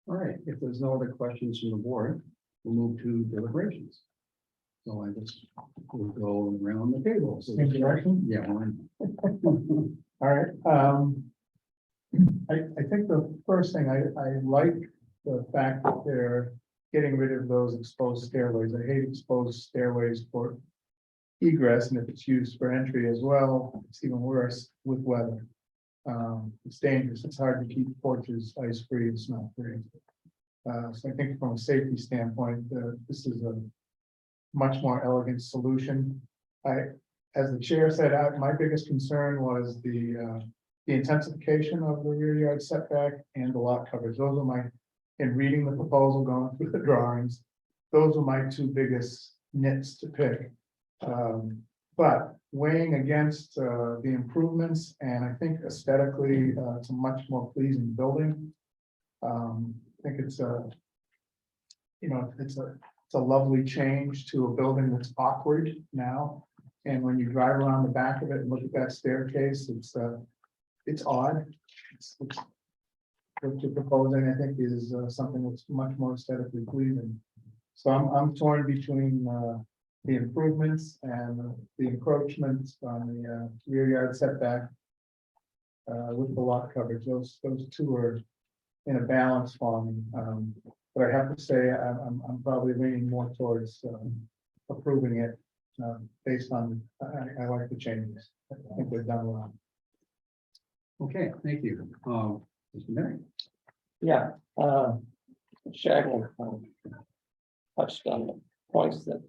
All right, if there's no other questions from the board, we'll move to deliberations. So I just will go around the table. So Same direction? Yeah. All right, I think the first thing, I like the fact that they're getting rid of those exposed stairways. I hate exposed stairways for egress, and if it's used for entry as well, it's even worse with weather. It's dangerous. It's hard to keep porches ice-free and smell-free. So I think from a safety standpoint, this is a much more elegant solution. As the chair said, my biggest concern was the intensification of the rear yard setback and the lot coverage. Those are in reading the proposal, going through the drawings, those are my 2 biggest nits to pick. But weighing against the improvements, and I think aesthetically, it's a much more pleasing building. I think it's it's a lovely change to a building that's awkward now. And when you drive around the back of it and look at that staircase, it's odd. What you're proposing, I think, is something that's much more aesthetically pleasing. So I'm torn between the improvements and the encroachments on the rear yard setback with the lot coverage. Those 2 are in a balance for me. But I have to say, I'm probably leaning more towards approving it based on, I like the changes. I think they've done well. Okay, thank you. Mr. Mary. Yeah, Shaggy touched on the points that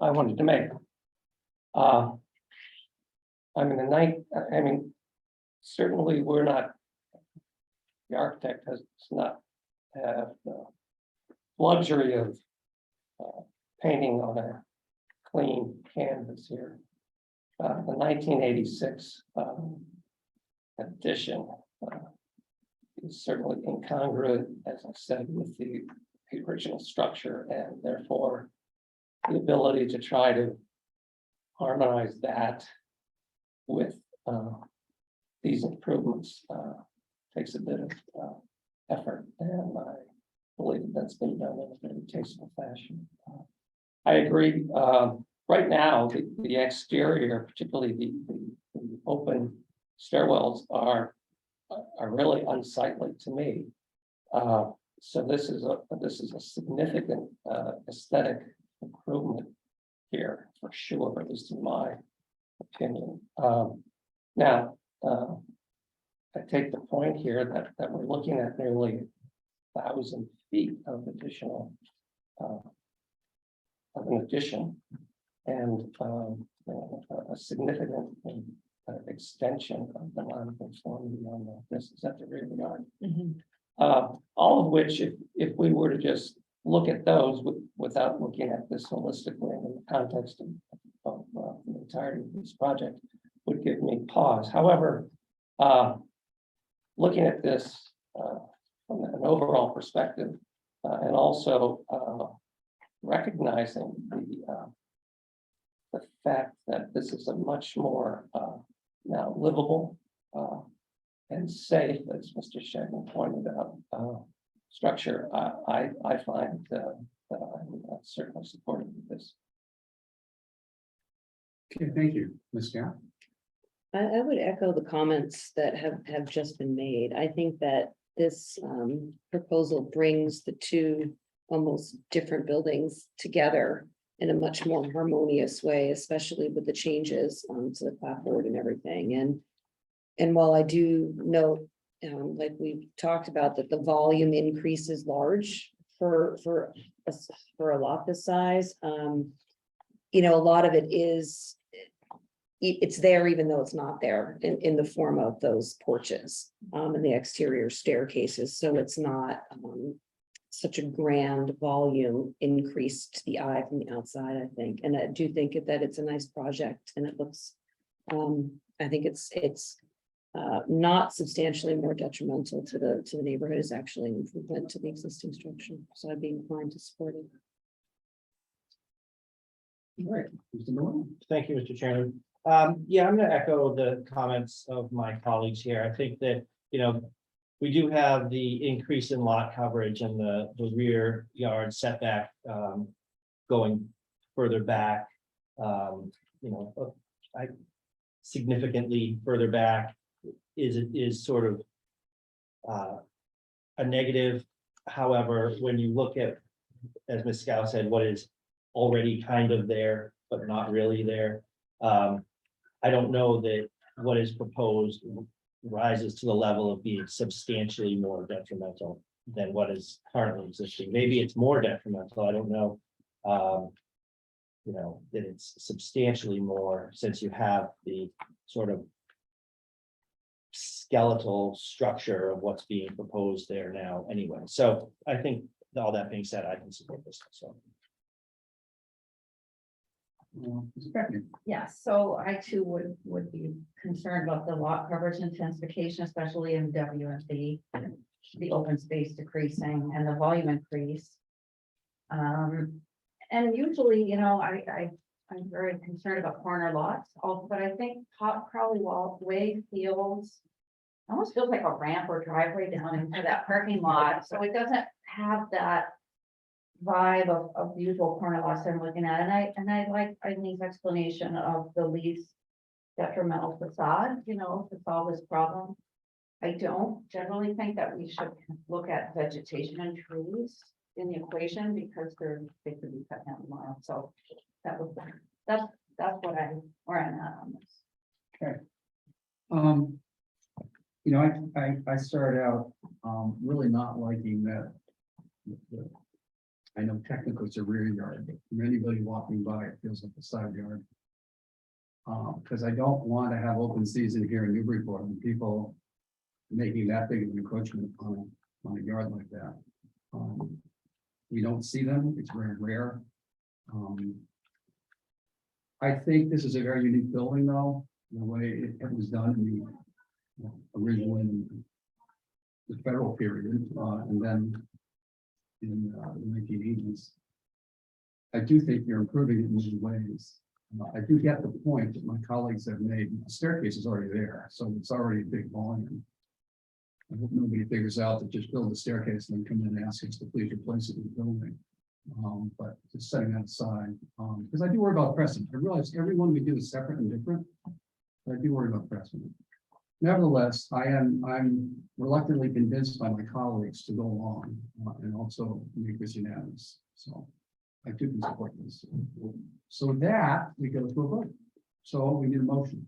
I wanted to make. Certainly we're not, the architect does not have the luxury of painting on a clean canvas here. The 1986 addition is certainly incongruent, as I said, with the original structure, and therefore the ability to try to harmonize that with these improvements takes a bit of effort, and I believe that's been done in a very tasteful fashion. I agree. Right now, the exterior, particularly the open stairwells, are really unsightly to me. So this is a significant aesthetic improvement here for sure, at least in my opinion. Now, I take the point here that we're looking at nearly 1,000 feet of additional of an addition, and a significant extension of the non-conformity on this is at the rear yard. All of which, if we were to just look at those without looking at this holistically in the context of the entirety of this project, would give me pause. However, looking at this from an overall perspective, and also recognizing the fact that this is a much more now livable and safe, as Mr. Shagnon pointed out, structure, I find that I'm certainly supportive of this. Okay, thank you, Ms. Scott. I would echo the comments that have just been made. I think that this proposal brings the two almost different buildings together in a much more harmonious way, especially with the changes to the clapboard and everything. And while I do note, like we've talked about, that the volume increase is large for a lot this size, you know, a lot of it is, it's there even though it's not there in the form of those porches and the exterior staircases. So it's not such a grand volume increase to the eye from the outside, I think. And I do think that it's a nice project, and it looks, I think it's not substantially more detrimental to the neighborhood. Is actually an improvement to the existing structure. So I'd be inclined to support it. All right, Mr. Miller. Thank you, Mr. Chairman. Yeah, I'm going to echo the comments of my colleagues here. I think that, you know, we do have the increase in lot coverage and the rear yard setback going further back, you know, significantly further back is sort of a negative. However, when you look at, as Ms. Scow said, what is already kind of there, but not really there, I don't know that what is proposed rises to the level of being substantially more detrimental than what is currently existing. Maybe it's more detrimental, I don't know. You know, that it's substantially more, since you have the sort of skeletal structure of what's being proposed there now anyway. So I think all that being said, I can support this. So. Mr. Beckman. Yeah, so I too would be concerned about the lot coverage intensification, especially in W and B, the open space decreasing and the volume increase. And usually, you know, I'm very concerned about corner lots also, but I think Crowley Way almost feels like a ramp or driveway down into that parking lot, so it doesn't have that vibe of the usual corner lots I'm looking at, and I like Eileen explanation of the least detrimental facade, you know, to solve this problem. I don't generally think that we should look at vegetation and trees in the equation because they could be cut down tomorrow. So that's where I'm at on this. Okay. You know, I started out really not liking that. I know technically it's a rear yard, but from anybody walking by, it feels like a side yard. Because I don't want to have open season here in Newburyport and people making that big of an encroachment on a yard like that. We don't see them, it's very rare. I think this is a very unique building though, the way it was done in the originally in the federal period, and then in the 1980s. I do think you're improving it in many ways. I do get the point that my colleagues have made. The staircase is already there, so it's already a big volume. I hope nobody figures out to just build a staircase and then come in and ask us to please replace it with building. But just setting that aside, because I do worry about precedent. I realize every one we do is separate and different. But I do worry about precedent. Nevertheless, I'm reluctantly convinced by my colleagues to go along and also make this unanimous. So I do support this. So with that, we go to a vote. So we need a motion.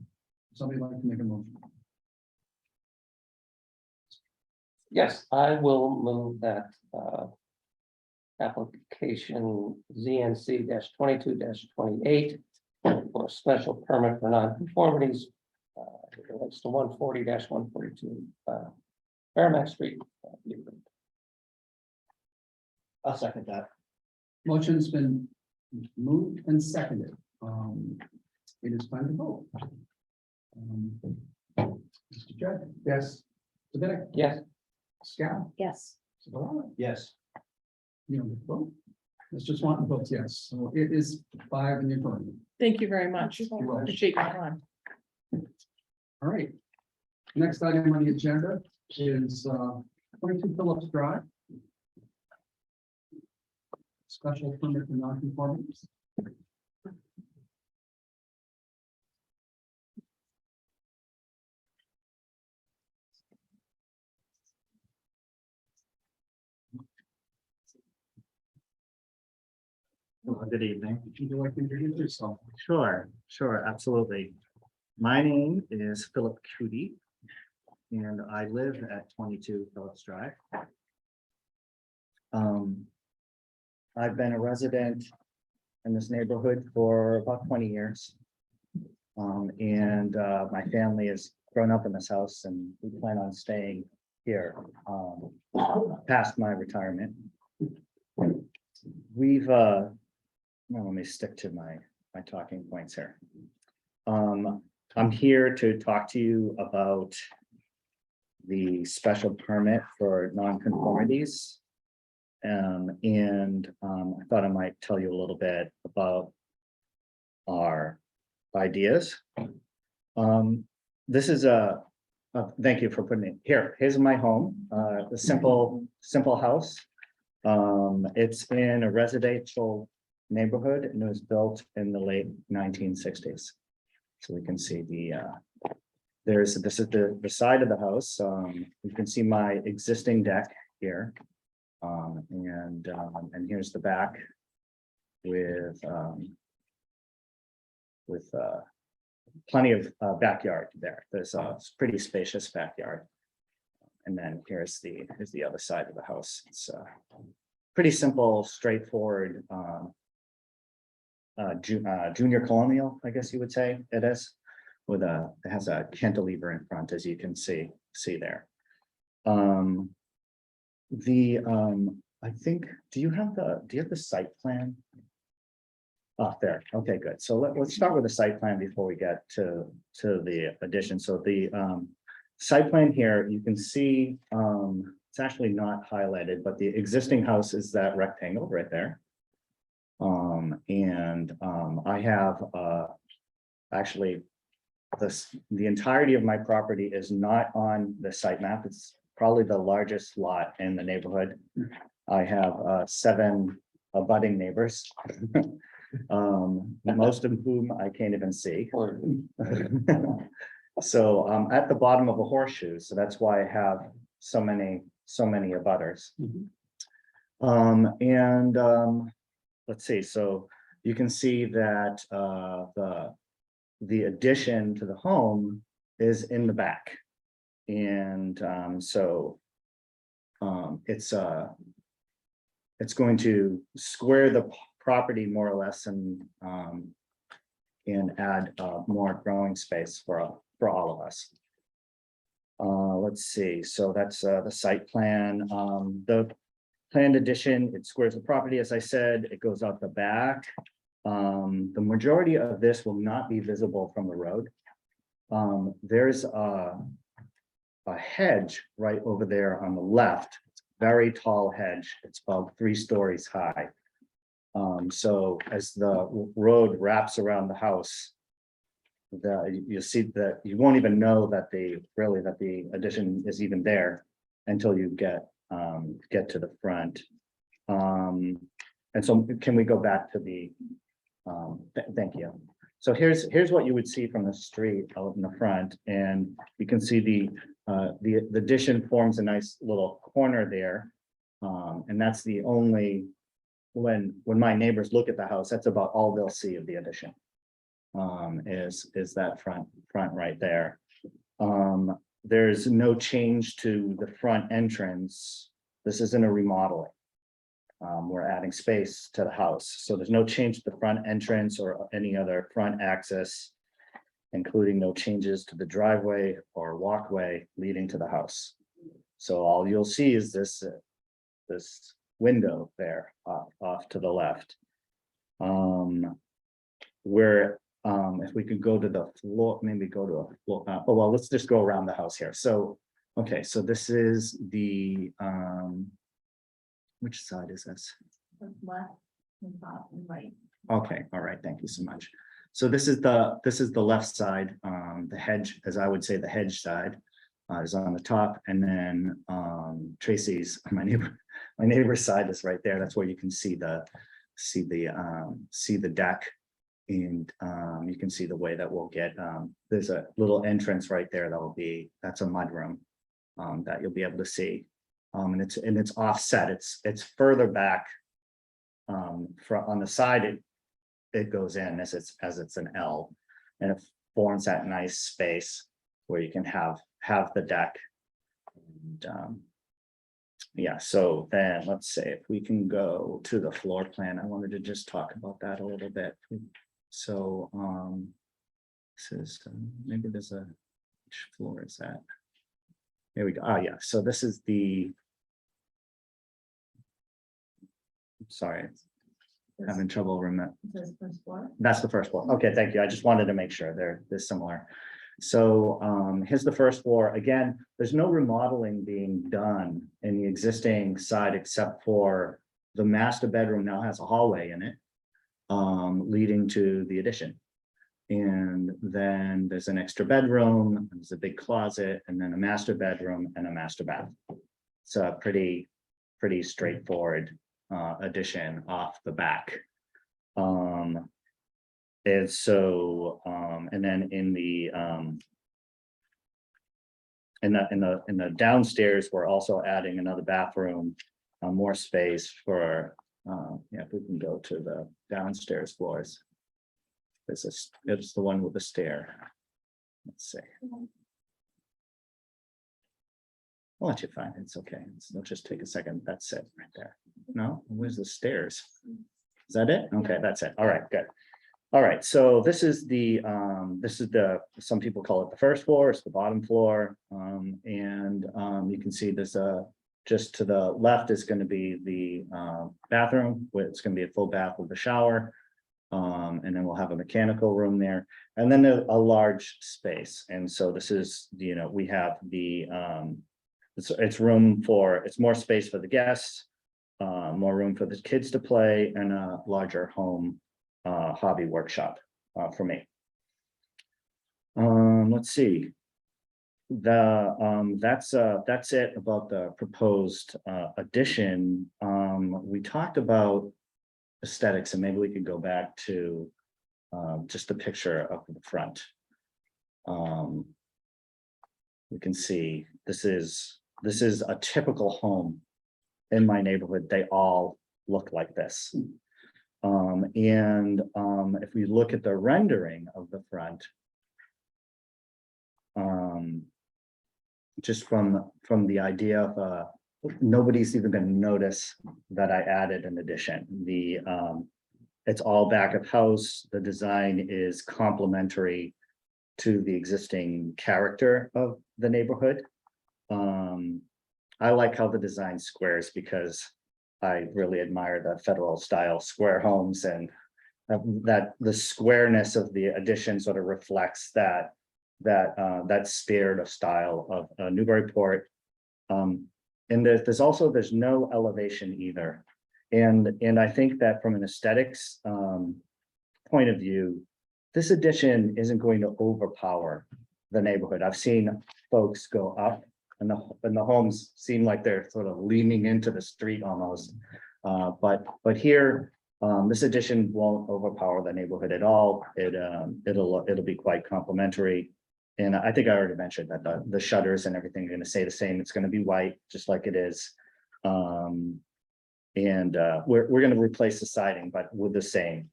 Somebody like to make a motion? Yes, I will move that application ZNC 22-28 for a special permit for nonconformities. It relates to 140-142 Fairmax Street. I'll second that. Motion's been moved and seconded. It is time to vote. Mr. Judge, Yes, the Bennett, Yes, Scout, Yes. Yes. you know, vote. Mr. Swanton votes yes, so it is 5 in the affirmative. Thank you very much. You're welcome. Appreciate your time. All right. Next item on the agenda is 22 Phillips Drive. Special permit for non-conformities. Well, good evening. Would you like to introduce yourself? Sure, absolutely. My name is Philip Cootie, and I live at 22 Phillips Drive. I've been a resident in this neighborhood for about 20 years. My family has grown up in this house, and we plan on staying here past my retirement. We've well, let me stick to my talking points here. I'm here to talk to you about the special permit for nonconformities. I thought I might tell you a little bit about our ideas. This is thank you for putting it here. Here's my home, the simple house. It's in a residential neighborhood, and it was built in the late 1960s. So we can see this is the side of the house. You can see my existing deck here. And here's the back with plenty of backyard there. There's a pretty spacious backyard. And then here's the other side of the house. It's pretty simple, straightforward junior colonial, I guess you would say it is, it has a cantilever in front, as you can see there. I think, do you have the site plan? Oh, there. Okay, good. So let's start with the site plan before we get to the addition. So the site plan here, you can see it's actually not highlighted, but the existing house is that rectangle right there. I have actually the entirety of my property is not on the site map. It's probably the largest lot in the neighborhood. I have 7 abutting neighbors, most of whom I can't even see. So I'm at the bottom of a horseshoe, so that's why I have so many abutters. Let's see, so you can see that the addition to the home is in the back. And it's going to square the property more or less and add more growing space for all of us. Let's see, so that's the site plan. The planned addition, it squares the property, as I said, it goes out the back. The majority of this will not be visible from the road. There's a hedge right over there on the left, very tall hedge. It's about 3 stories high. So as the road wraps around the house, you'll see that you won't even know that that the addition is even there until you get to the front. And so can we go back to the, thank you. So here's what you would see from the street out in the front, and you can see the addition forms a nice little corner there. And that's the only, when my neighbors look at the house, that's about all they'll see of the addition. Is that front right there. There's no change to the front entrance. This isn't a remodeling. We're adding space to the house, so there's no change to the front entrance or any other front access, including no changes to the driveway or walkway leading to the house. So all you'll see is this window there off to the left. Where if we could go to the floor, maybe go to a floor. Oh, well, let's just go around the house here. So, okay, so this is the which side is this? Left and top and right. Okay, all right, thank you so much. So this is the left side, the hedge, as I would say, the hedge side is on the top, and then Tracy's, my neighbor's side is right there. That's where you can see the deck, and you can see the way that we'll get. There's a little entrance right there that's a mudroom that you'll be able to see. And it's offset. It's further back from on the side. It goes in as it's an L, and it forms that nice space where you can have the deck. And, yeah. So then let's say if we can go to the floor plan. I wanted to just talk about that a little bit. So this is maybe there's which floor is that? Here we go. Oh, yeah. So this is sorry, having trouble remembering. That's the first floor. Okay, thank you. I just wanted to make sure they're similar. So here's the first floor. Again, there's no remodeling being done in the existing side except for the master bedroom now has a hallway in it leading to the addition. And then there's an extra bedroom, there's a big closet, and then a master bedroom and a master bath. So a pretty straightforward addition off the back. And so and then in the downstairs, we're also adding another bathroom, more space for yeah, if we can go to the downstairs floors. It's the one with the stair. Let's see. I'll let you find it. It's okay. It'll just take a second. That's it right there. No, where's the stairs? Is that it? Okay, that's it. All right, good. All right, so this is the some people call it the first floor, it's the bottom floor. And you can see there's just to the left is going to be the bathroom, where it's going to be a full bath with a shower. And then we'll have a mechanical room there, and then a large space. And so this is, we have the it's more space for the guests, more room for the kids to play, and a larger home hobby workshop for me. Let's see. That's it about the proposed addition. We talked about aesthetics, and maybe we could go back to just a picture of the front. We can see this is a typical home in my neighborhood. They all look like this. If we look at the rendering of the front, just from the idea of nobody's even going to notice that I added an addition. It's all back of house. The design is complementary to the existing character of the neighborhood. I like how the design squares because I really admire the federal style square homes, and that the squareness of the addition sort of reflects that spirit of style of Newburyport. And there's no elevation either. And I think that from an aesthetics point of view, this addition isn't going to overpower the neighborhood. I've seen folks go up and the homes seem like they're sort of leaning into the street almost. But here, this addition won't overpower the neighborhood at all. It'll be quite complimentary. And I think I already mentioned that the shutters and everything are gonna stay the same. It's gonna be white, just like it is. We're gonna replace the siding, but with the same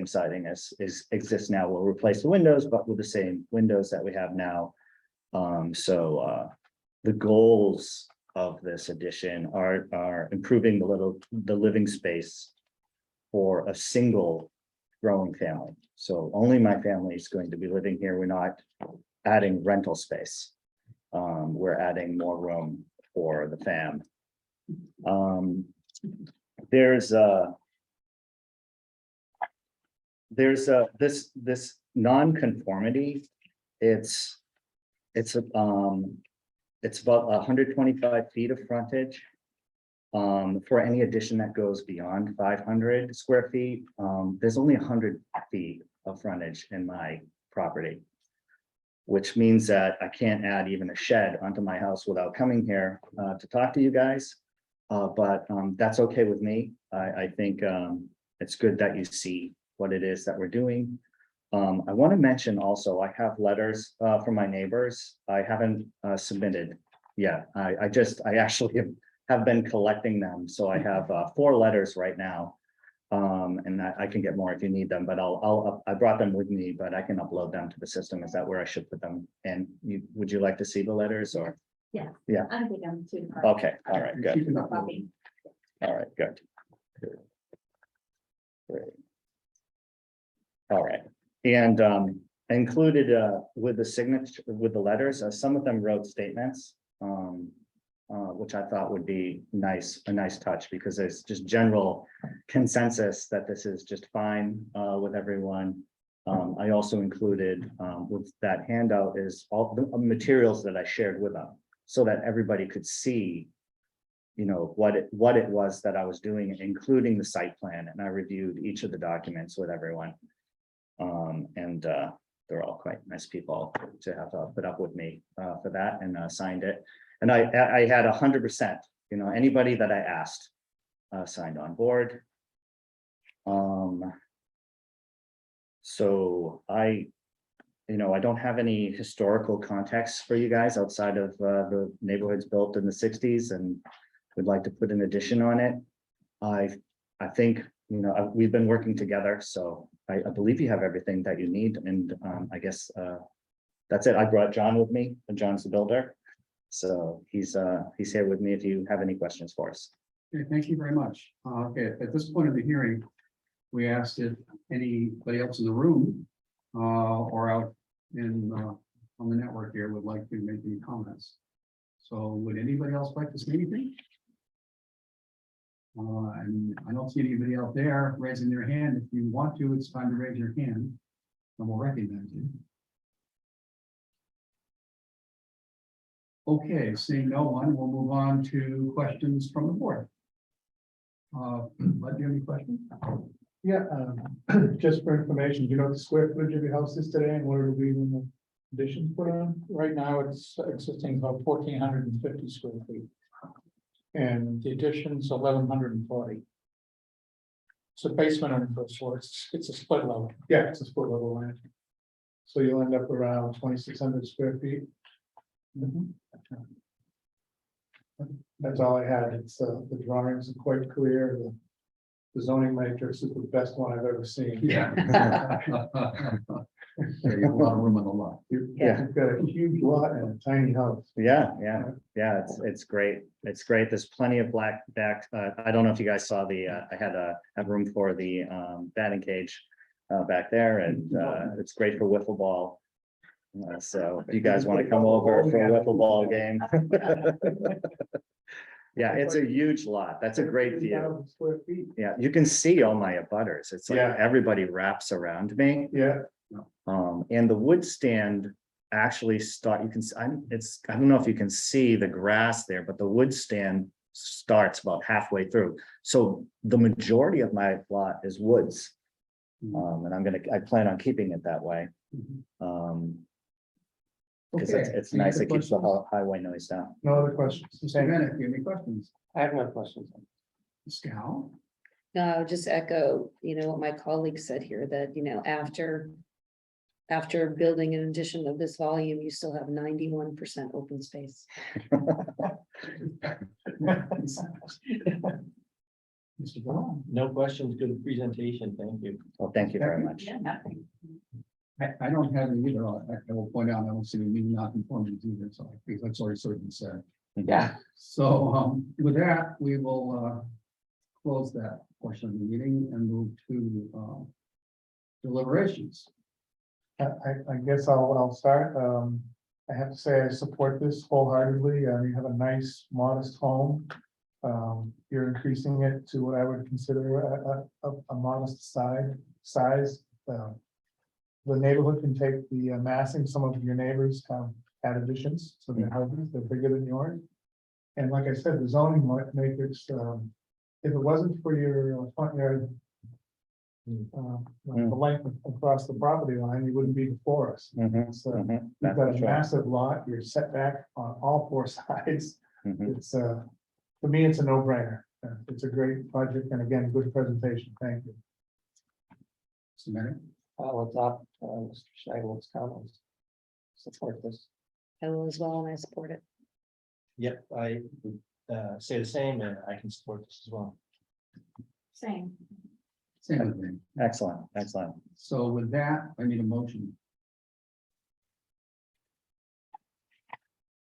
siding as exists now. We'll replace the windows, but with the same windows that we have now. The goals of this addition are improving the living space for a single growing family. So only my family is going to be living here. We're not adding rental space. We're adding more room for the fam. There's this non-conformity. It's about 125 feet of frontage. For any addition that goes beyond 500 square feet, there's only 100 feet of frontage in my property, which means that I can't add even a shed onto my house without coming here to talk to you guys. But that's okay with me. I think it's good that you see what it is that we're doing. I want to mention also, I have letters from my neighbors. I haven't submitted yet. I actually have been collecting them. So I have 4 letters right now. And I can get more if you need them, but I brought them with me, but I can upload them to the system. Is that where I should put them? And would you like to see the letters or? Yeah. Yeah. I think I'm too. Okay, all right, good. You can upload. All right, good. Great. All right, and included with the signature, with the letters, some of them wrote statements, which I thought would be a nice touch, because there's just general consensus that this is just fine with everyone. I also included with that handout is all the materials that I shared with them, so that everybody could see, you know, what it was that I was doing, including the site plan, and I reviewed each of the documents with everyone. They're all quite nice people to have put up with me for that, and signed it. And I had 100%, you know, anybody that I asked signed on board. So I don't have any historical context for you guys outside of the neighborhoods built in the 60s, and would like to put an addition on it. I think, you know, we've been working together, so I believe you have everything that you need, and I guess that's it. I brought John with me, and John's the builder, so he's here with me if you have any questions for us. Okay, thank you very much. Okay, at this point of the hearing, we asked if anybody else in the room or out in on the network here would like to make any comments. So would anybody else like to say anything? And I don't see anybody out there raising their hand. If you want to, it's time to raise your hand and we'll recognize you. Okay, seeing no one, we'll move on to questions from the board. Bud, do you have any questions? Yeah, just for information, do you know what the square footage of your house is today and what it'll be when the addition's put on? Right now, it's existing about 1,450 square feet. And the addition's 1,140. So basement on the first floor, it's a split level. Yeah, it's a split level land. So you'll end up around 2,600 square feet. That's all I had. It's the drawings are quite clear. The zoning matrix is the best one I've ever seen. Yeah. You have a lot of room on the lot. You've got a huge lot and a tiny house. Yeah, it's great. It's great. There's plenty of black back. I don't know if you guys saw I had room for the batting cage back there, and it's great for wiffle ball. So if you guys want to come over for a wiffle ball game. Yeah, it's a huge lot. That's a great view. 50,000 square feet. Yeah, you can see all my abutters. It's like Yeah. everybody wraps around me. Yeah, And the wood stand actually you can, I don't know if you can see the grass there, but the wood stand starts about halfway through. So the majority of my lot is woods. Mhm. I plan on keeping it that way. Mhm. Because Okay, it's any nice, other it keeps the questions? highway noise down. No other questions? Mr. Bennett, do you have any questions? I have no questions. Scout? No, I would just echo, what my colleague said here, that, after building an addition of this volume, you still have 91% open space. Mr. Brown? No questions, good presentation, thank you. Well, thank you very much. Yeah, nothing. I don't have it either. I will point out, I don't see any non-conformities either, so I think that's already sort of been said. Yeah, So with that, we will close that portion of the meeting and move to deliberations. I guess I'll start. I have to say I support this wholeheartedly. You have a nice modest home. You're increasing it to what I would consider a modest size. The neighborhood can take the massing. Some of your neighbors have had additions, so their houses, they're bigger than yours. And like I said, the zoning matrix, if it wasn't for your front yard, the length across the property line, you wouldn't be before us. Mhm, So mhm, you've that's got a for sure. massive lot, you're set back on all four sides. Mhm. It's, for me, it's a no-brainer. It's a great project, and again, good presentation. Thank you. Mr. Bennett? I'll adopt Mr. Scheidel's comments. Support this. I will as well, and I support it. Yep, I would say the same, and I can support this as well. Same. Same with me. Excellent, excellent. So with that, I need a motion.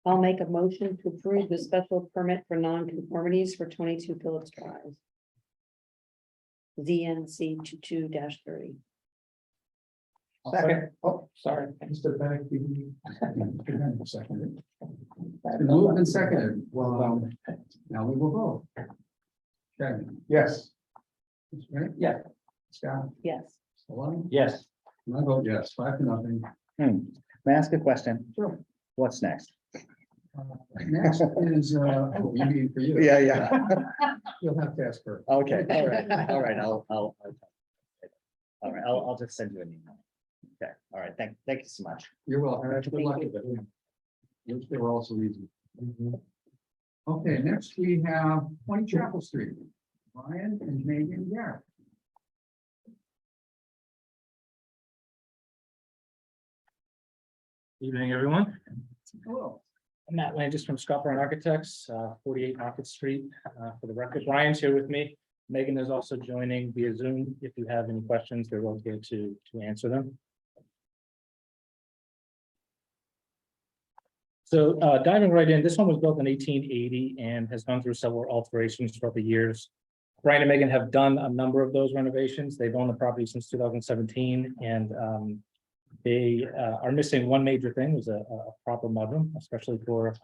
I'll make a motion to approve the special permit for non-conformities for 22 Phillips Drive. ZNC 22-30. Second. Oh, Sorry. Mr. Bennett, Seconded. It's been moved and seconded. Well, now we will vote. Okay. yes. Mr. Bennett? Yeah. Scott? Yes. Maloney? Yes, And I vote yes, 5-0. May I ask a question? Sure. What's next? Next is, oh, you mean for you. Yeah. You'll have to ask her. Okay, all right, I'll just send you an email. Okay, all right, thank you so much. You're welcome. Good luck with it. Which they were also easy. Okay, next we have 20 Chapel Street. Brian and Megan Garrett. Evening, everyone. Hello. I'm Matt Landis from Scott Brown Architects, 48 Market Street. For the record, Brian's here with me. Megan is also joining via Zoom. If you have any questions, they're both here to answer them. So diving right in, this one was built in 1880 and has gone through several alterations throughout the years. Brian and Megan have done a number of those renovations. They've owned the property since 2017, and they are missing one major thing, is a proper mudroom, especially for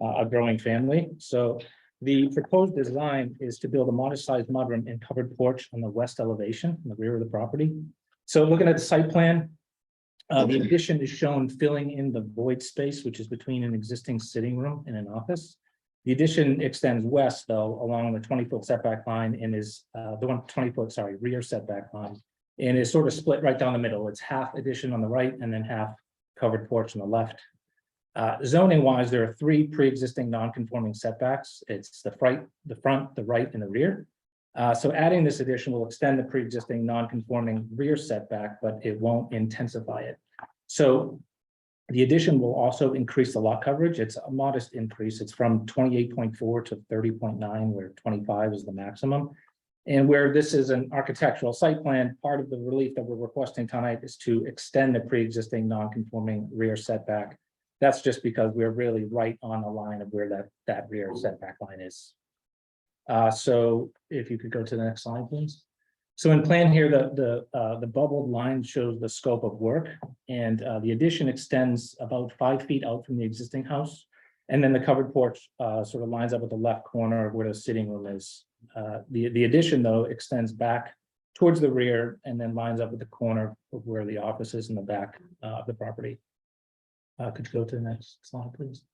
a growing family. So the proposed design is to build a modest sized mudroom and covered porch on the west elevation in the rear of the property. So looking at the site plan, the addition is shown filling in the void space, which is between an existing sitting room and an office. The addition extends west, though, along the 20-foot setback line and is the 20-foot, rear setback line, and is sort of split right down the middle. It's half addition on the right and then half covered porch on the left. Zoning wise, there are three pre-existing non-conforming setbacks. It's the front, the right, and the rear. So adding this addition will extend the pre-existing non-conforming rear setback, but it won't intensify it. So the addition will also increase the lot coverage. It's a modest increase. It's from 28.4 to 30.9, where 25 is the maximum. And where this is an architectural site plan, part of the relief that we're requesting tonight is to extend the pre-existing non-conforming rear setback. That's just because we're really right on the line of where that rear setback line is. So if you could go to the next slide, please. So in plan here, the bubbled line shows the scope of work, and the addition extends about 5 feet out from the existing house. And then the covered porch sort of lines up with the left corner of where the sitting room is. The addition, though, extends back towards the rear and then lines up with the corner of where the office is in the back of the property. Could you go to the next slide, please?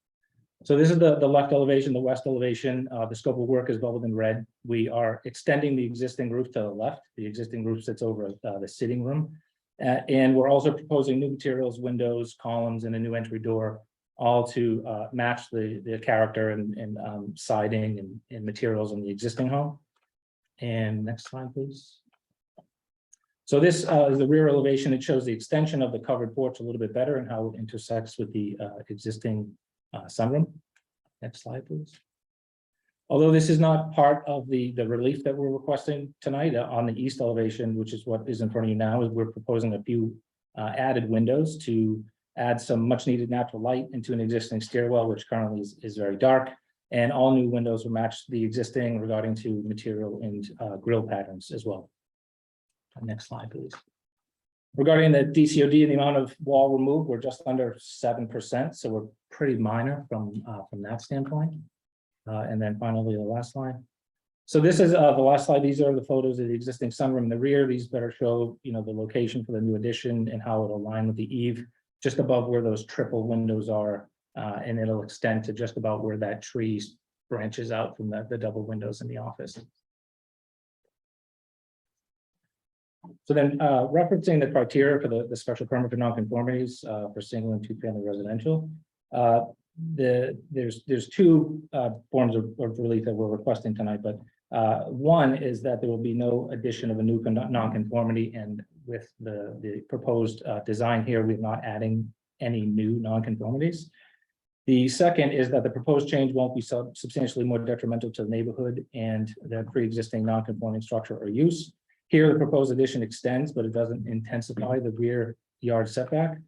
So this is the left elevation, the west elevation. The scope of work is bubbled in red. We are extending the existing roof to the left. The existing roof sits over the sitting room. And we're also proposing new materials, windows, columns, and a new entry door, all to match the character and siding and materials in the existing home. And next slide, please. So this is the rear elevation. It shows the extension of the covered porch a little bit better and how it intersects with the existing sunroom. Next slide, please. Although this is not part of the relief that we're requesting tonight on the east elevation, which is what is in front of you now, is we're proposing a few added windows to add some much needed natural light into an existing stairwell, which currently is very dark. And all new windows will match the existing regarding to material and grille patterns as well. Next slide, please. Regarding the DCOD and the amount of wall removed, we're just under 7%, so we're pretty minor from that standpoint. And then finally, the last slide. So this is the last slide. These are the photos of the existing sunroom in the rear. These better show, the location for the new addition and how it'll align with the eave, just above where those triple windows are, and it'll extend to just about where that tree branches out from the double windows in the office. So then referencing the criteria for the special permit for nonconformities for single and two-family residential, there's two forms of relief that we're requesting tonight, but one is that there will be no addition of a new nonconformity, and with the proposed design here, we're not adding any new nonconformities. The second is that the proposed change won't be substantially more detrimental to the neighborhood and the pre-existing nonconforming structure or use. Here, the proposed addition extends, but it doesn't intensify the rear yard setback.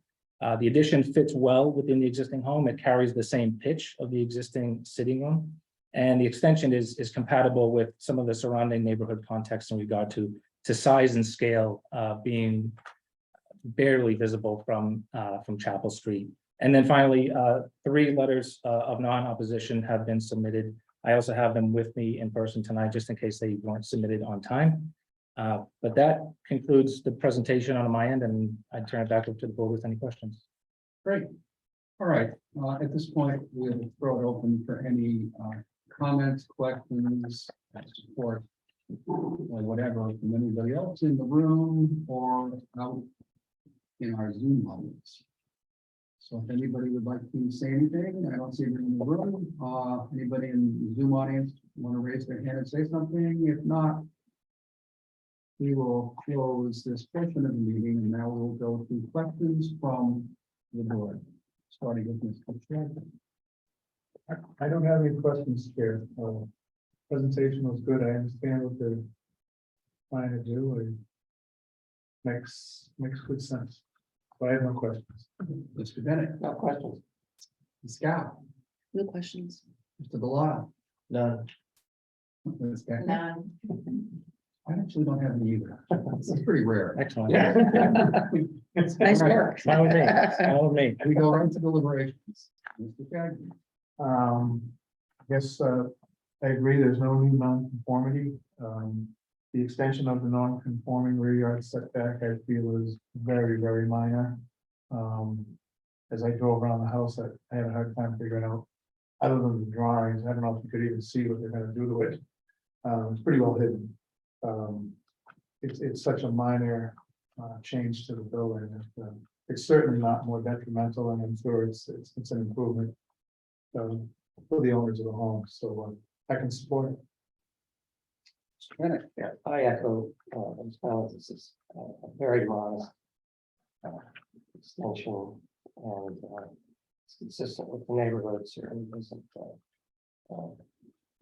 The addition fits well within the existing home. It carries the same pitch of the existing sitting room. And the extension is compatible with some of the surrounding neighborhood context in regard to size and scale being barely visible from Chapel Street. And then finally, 3 letters of non-opposition have been submitted. I also have them with me in person tonight, just in case they weren't submitted on time. But that concludes the presentation on my end, and I turn it back over to the board with any questions. Great. All right, at this point, we'll throw it open for any comments, questions, support, or whatever from anybody else in the room or out in our Zoom audience. So if anybody would like to say anything, I don't see anyone in the room. Anybody in the Zoom audience want to raise their hand and say something? If not, we will close this portion of the meeting, and now we'll go to questions from the board, starting with Mr. Chairman. I don't have any questions here. Presentation was good. I understand what they're trying to do. It makes good sense. But I have no questions. Mr. Bennett, No questions. Ms. Scott, No questions. Mr. Belisle. None. Ms. Beckman. None. I actually don't have any either. This is pretty rare. Excellent. It's nice All right. work. Fine with me. Fine with me. We go right to deliberations. Mr. Shaggy. I guess I agree, there's no new non-conformity. The extension of the non-conforming rear yard setback, I feel, is very, very minor. As I drove around the house, I had a hard time figuring out, other than the drawings, I don't know if you could even see what they're gonna do to it. It's pretty well hidden. It's such a minor change to the building. It's certainly not more detrimental, and I'm sure it's an improvement for the owners of the home, so I can support it. Mr. Bennett. Yeah, I echo those comments. This is a very modest extension, and it's consistent with the neighborhood. Certainly isn't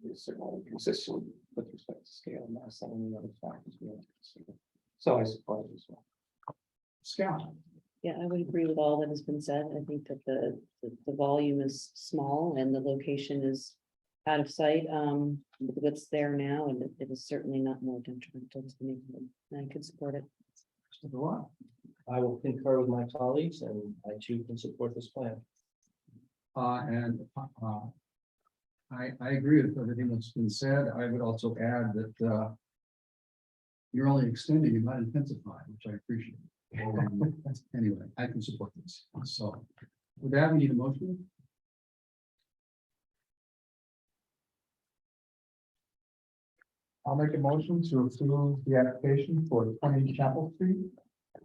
is certainly consistent with respect to scale, mass, and any other factors we have to consider. So I support it as well. Scott. Yeah, I would agree with all that has been said. I think that the volume is small and the location is out of sight. With what's there now, and it is certainly not more detrimental to the neighborhood. I could support it. Mr. Belisle. I will concur with my colleagues, and I too can support this plan. I agree with everything that's been said. I would also add that you're only extending, you're not intensifying, which I appreciate. Anyway, I can support this. So with that, we need a motion. I'll make a motion to approve the application for 20 Chapel Street.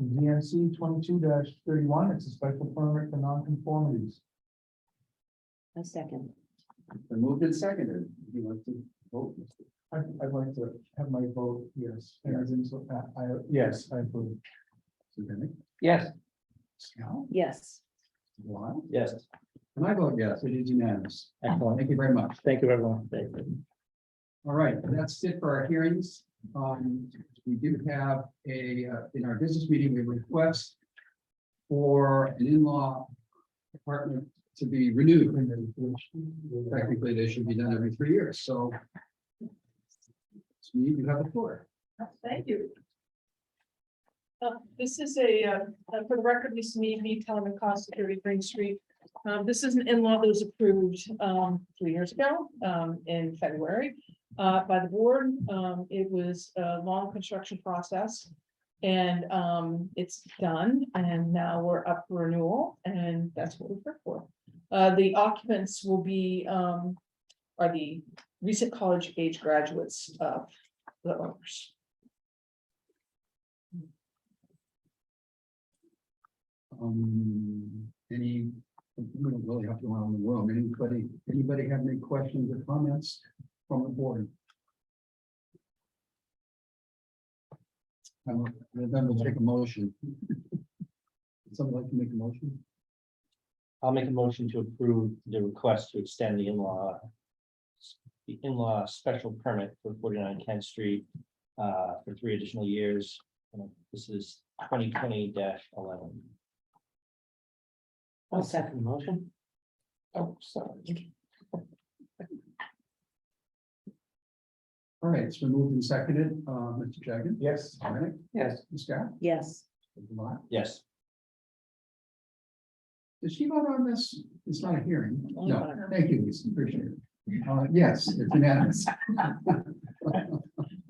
DNC 22-31, it's a special permit for non-conformities. A second. Been moved and seconded. Would you like to vote? I'd like to have my vote, yes. Yes, I approve. Susan? Yes, Sal? Yes. Lyle? Yes. And I vote yes, it is unanimous. Excellent. Thank you very much. Thank you, everyone. All right, that's it for our hearings. We do have in our business meeting, we request for an in-law apartment to be renewed. Technically, they should be done every 3 years, so. Steve, you have the floor. Thank you. This is for the record, this is me telling the cost of 30 Green Street. This is an in-law that was approved 3 years ago in February by the board. It was a long construction process. And it's done, and now we're up for renewal, and that's what we're here for. The occupants will be are the recent college age graduates of the owners. Any, we don't really have to go around the room. Anybody have any questions or comments from the board? Then we'll take a motion. Would someone like to make a motion? I'll make a motion to approve the request to extend the in-law special permit for 49 Kent Street for 3 additional years. This is 2020-11. I'll second the motion. Oh, sorry. All right, it's been moved and seconded. Mr. Jagan? Yes. All right, Yes, Ms. Scott? Yes. Yes. Did she vote on this? It's not a hearing. No, thank you, Lisa, appreciate it. Yes, it's unanimous.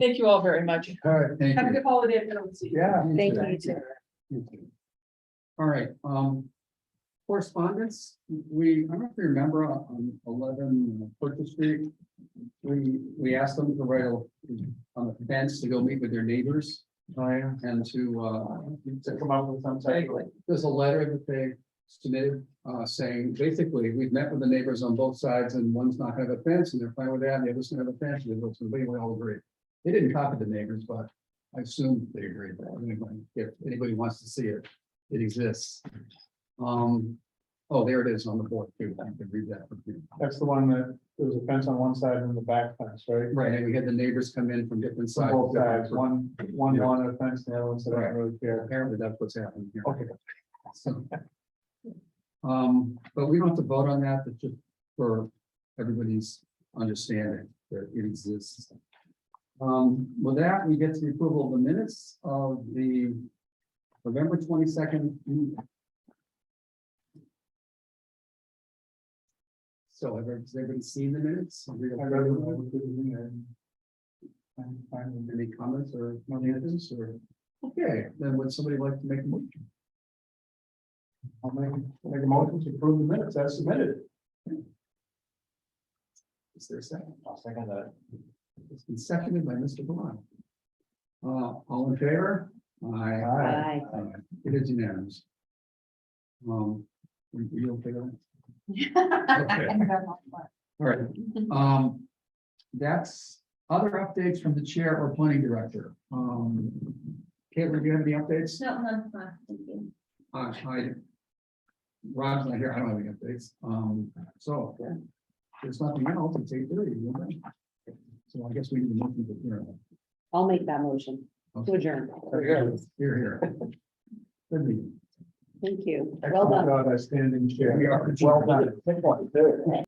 Thank you all very much. All right, Thank Have a you. good holiday. If I don't see you. yeah. Thank you too. You too. All right, correspondence, I don't know if you remember on 11 Purchase Street, we asked them to write on the fence to go meet with their neighbors Oh, yeah. and to come up with some type of. there's a letter that they submitted, saying, basically, we've met with the neighbors on both sides, and one's not gonna have a fence, and they're fine with that, and the other's gonna have a fence, and we all agree. They didn't copy the neighbors, but I assume they agreed. If anybody wants to see it, it exists. Oh, there it is on the board too. I can read that. That's the one that there was a fence on one side and the back fence, right? Right, and we had the neighbors come in from different On sides. both sides, one Yeah. wanted a fence, the other one said, I Right. don't really care. Apparently that's what's happening here. Okay. So, but we don't have to vote on that, but just for everybody's understanding that it exists. With that, we get to the approval of the minutes of the November 22nd meeting. So has everybody seen the minutes? I read them, I would put them in there. Any comments or comments or? Okay, then would somebody like to make a motion? I'll make a motion to approve the minutes as submitted. Is there a second? I'll second that. It's been seconded by Mr. Valano. All in favor? Aye. Bye. It is unanimous. Were you okay with that? Okay. All right. That's other updates from the chair or planning director. Caitlin, do you have any updates? No, none, thank you. Rob's not here. I don't have any updates. So there's nothing else. It's 8:30. So I guess we need to move to the hearing. I'll make that motion to adjourn. Here. Good meeting. Thank you. Well Excellent done. job, outstanding chair. We are. Well done.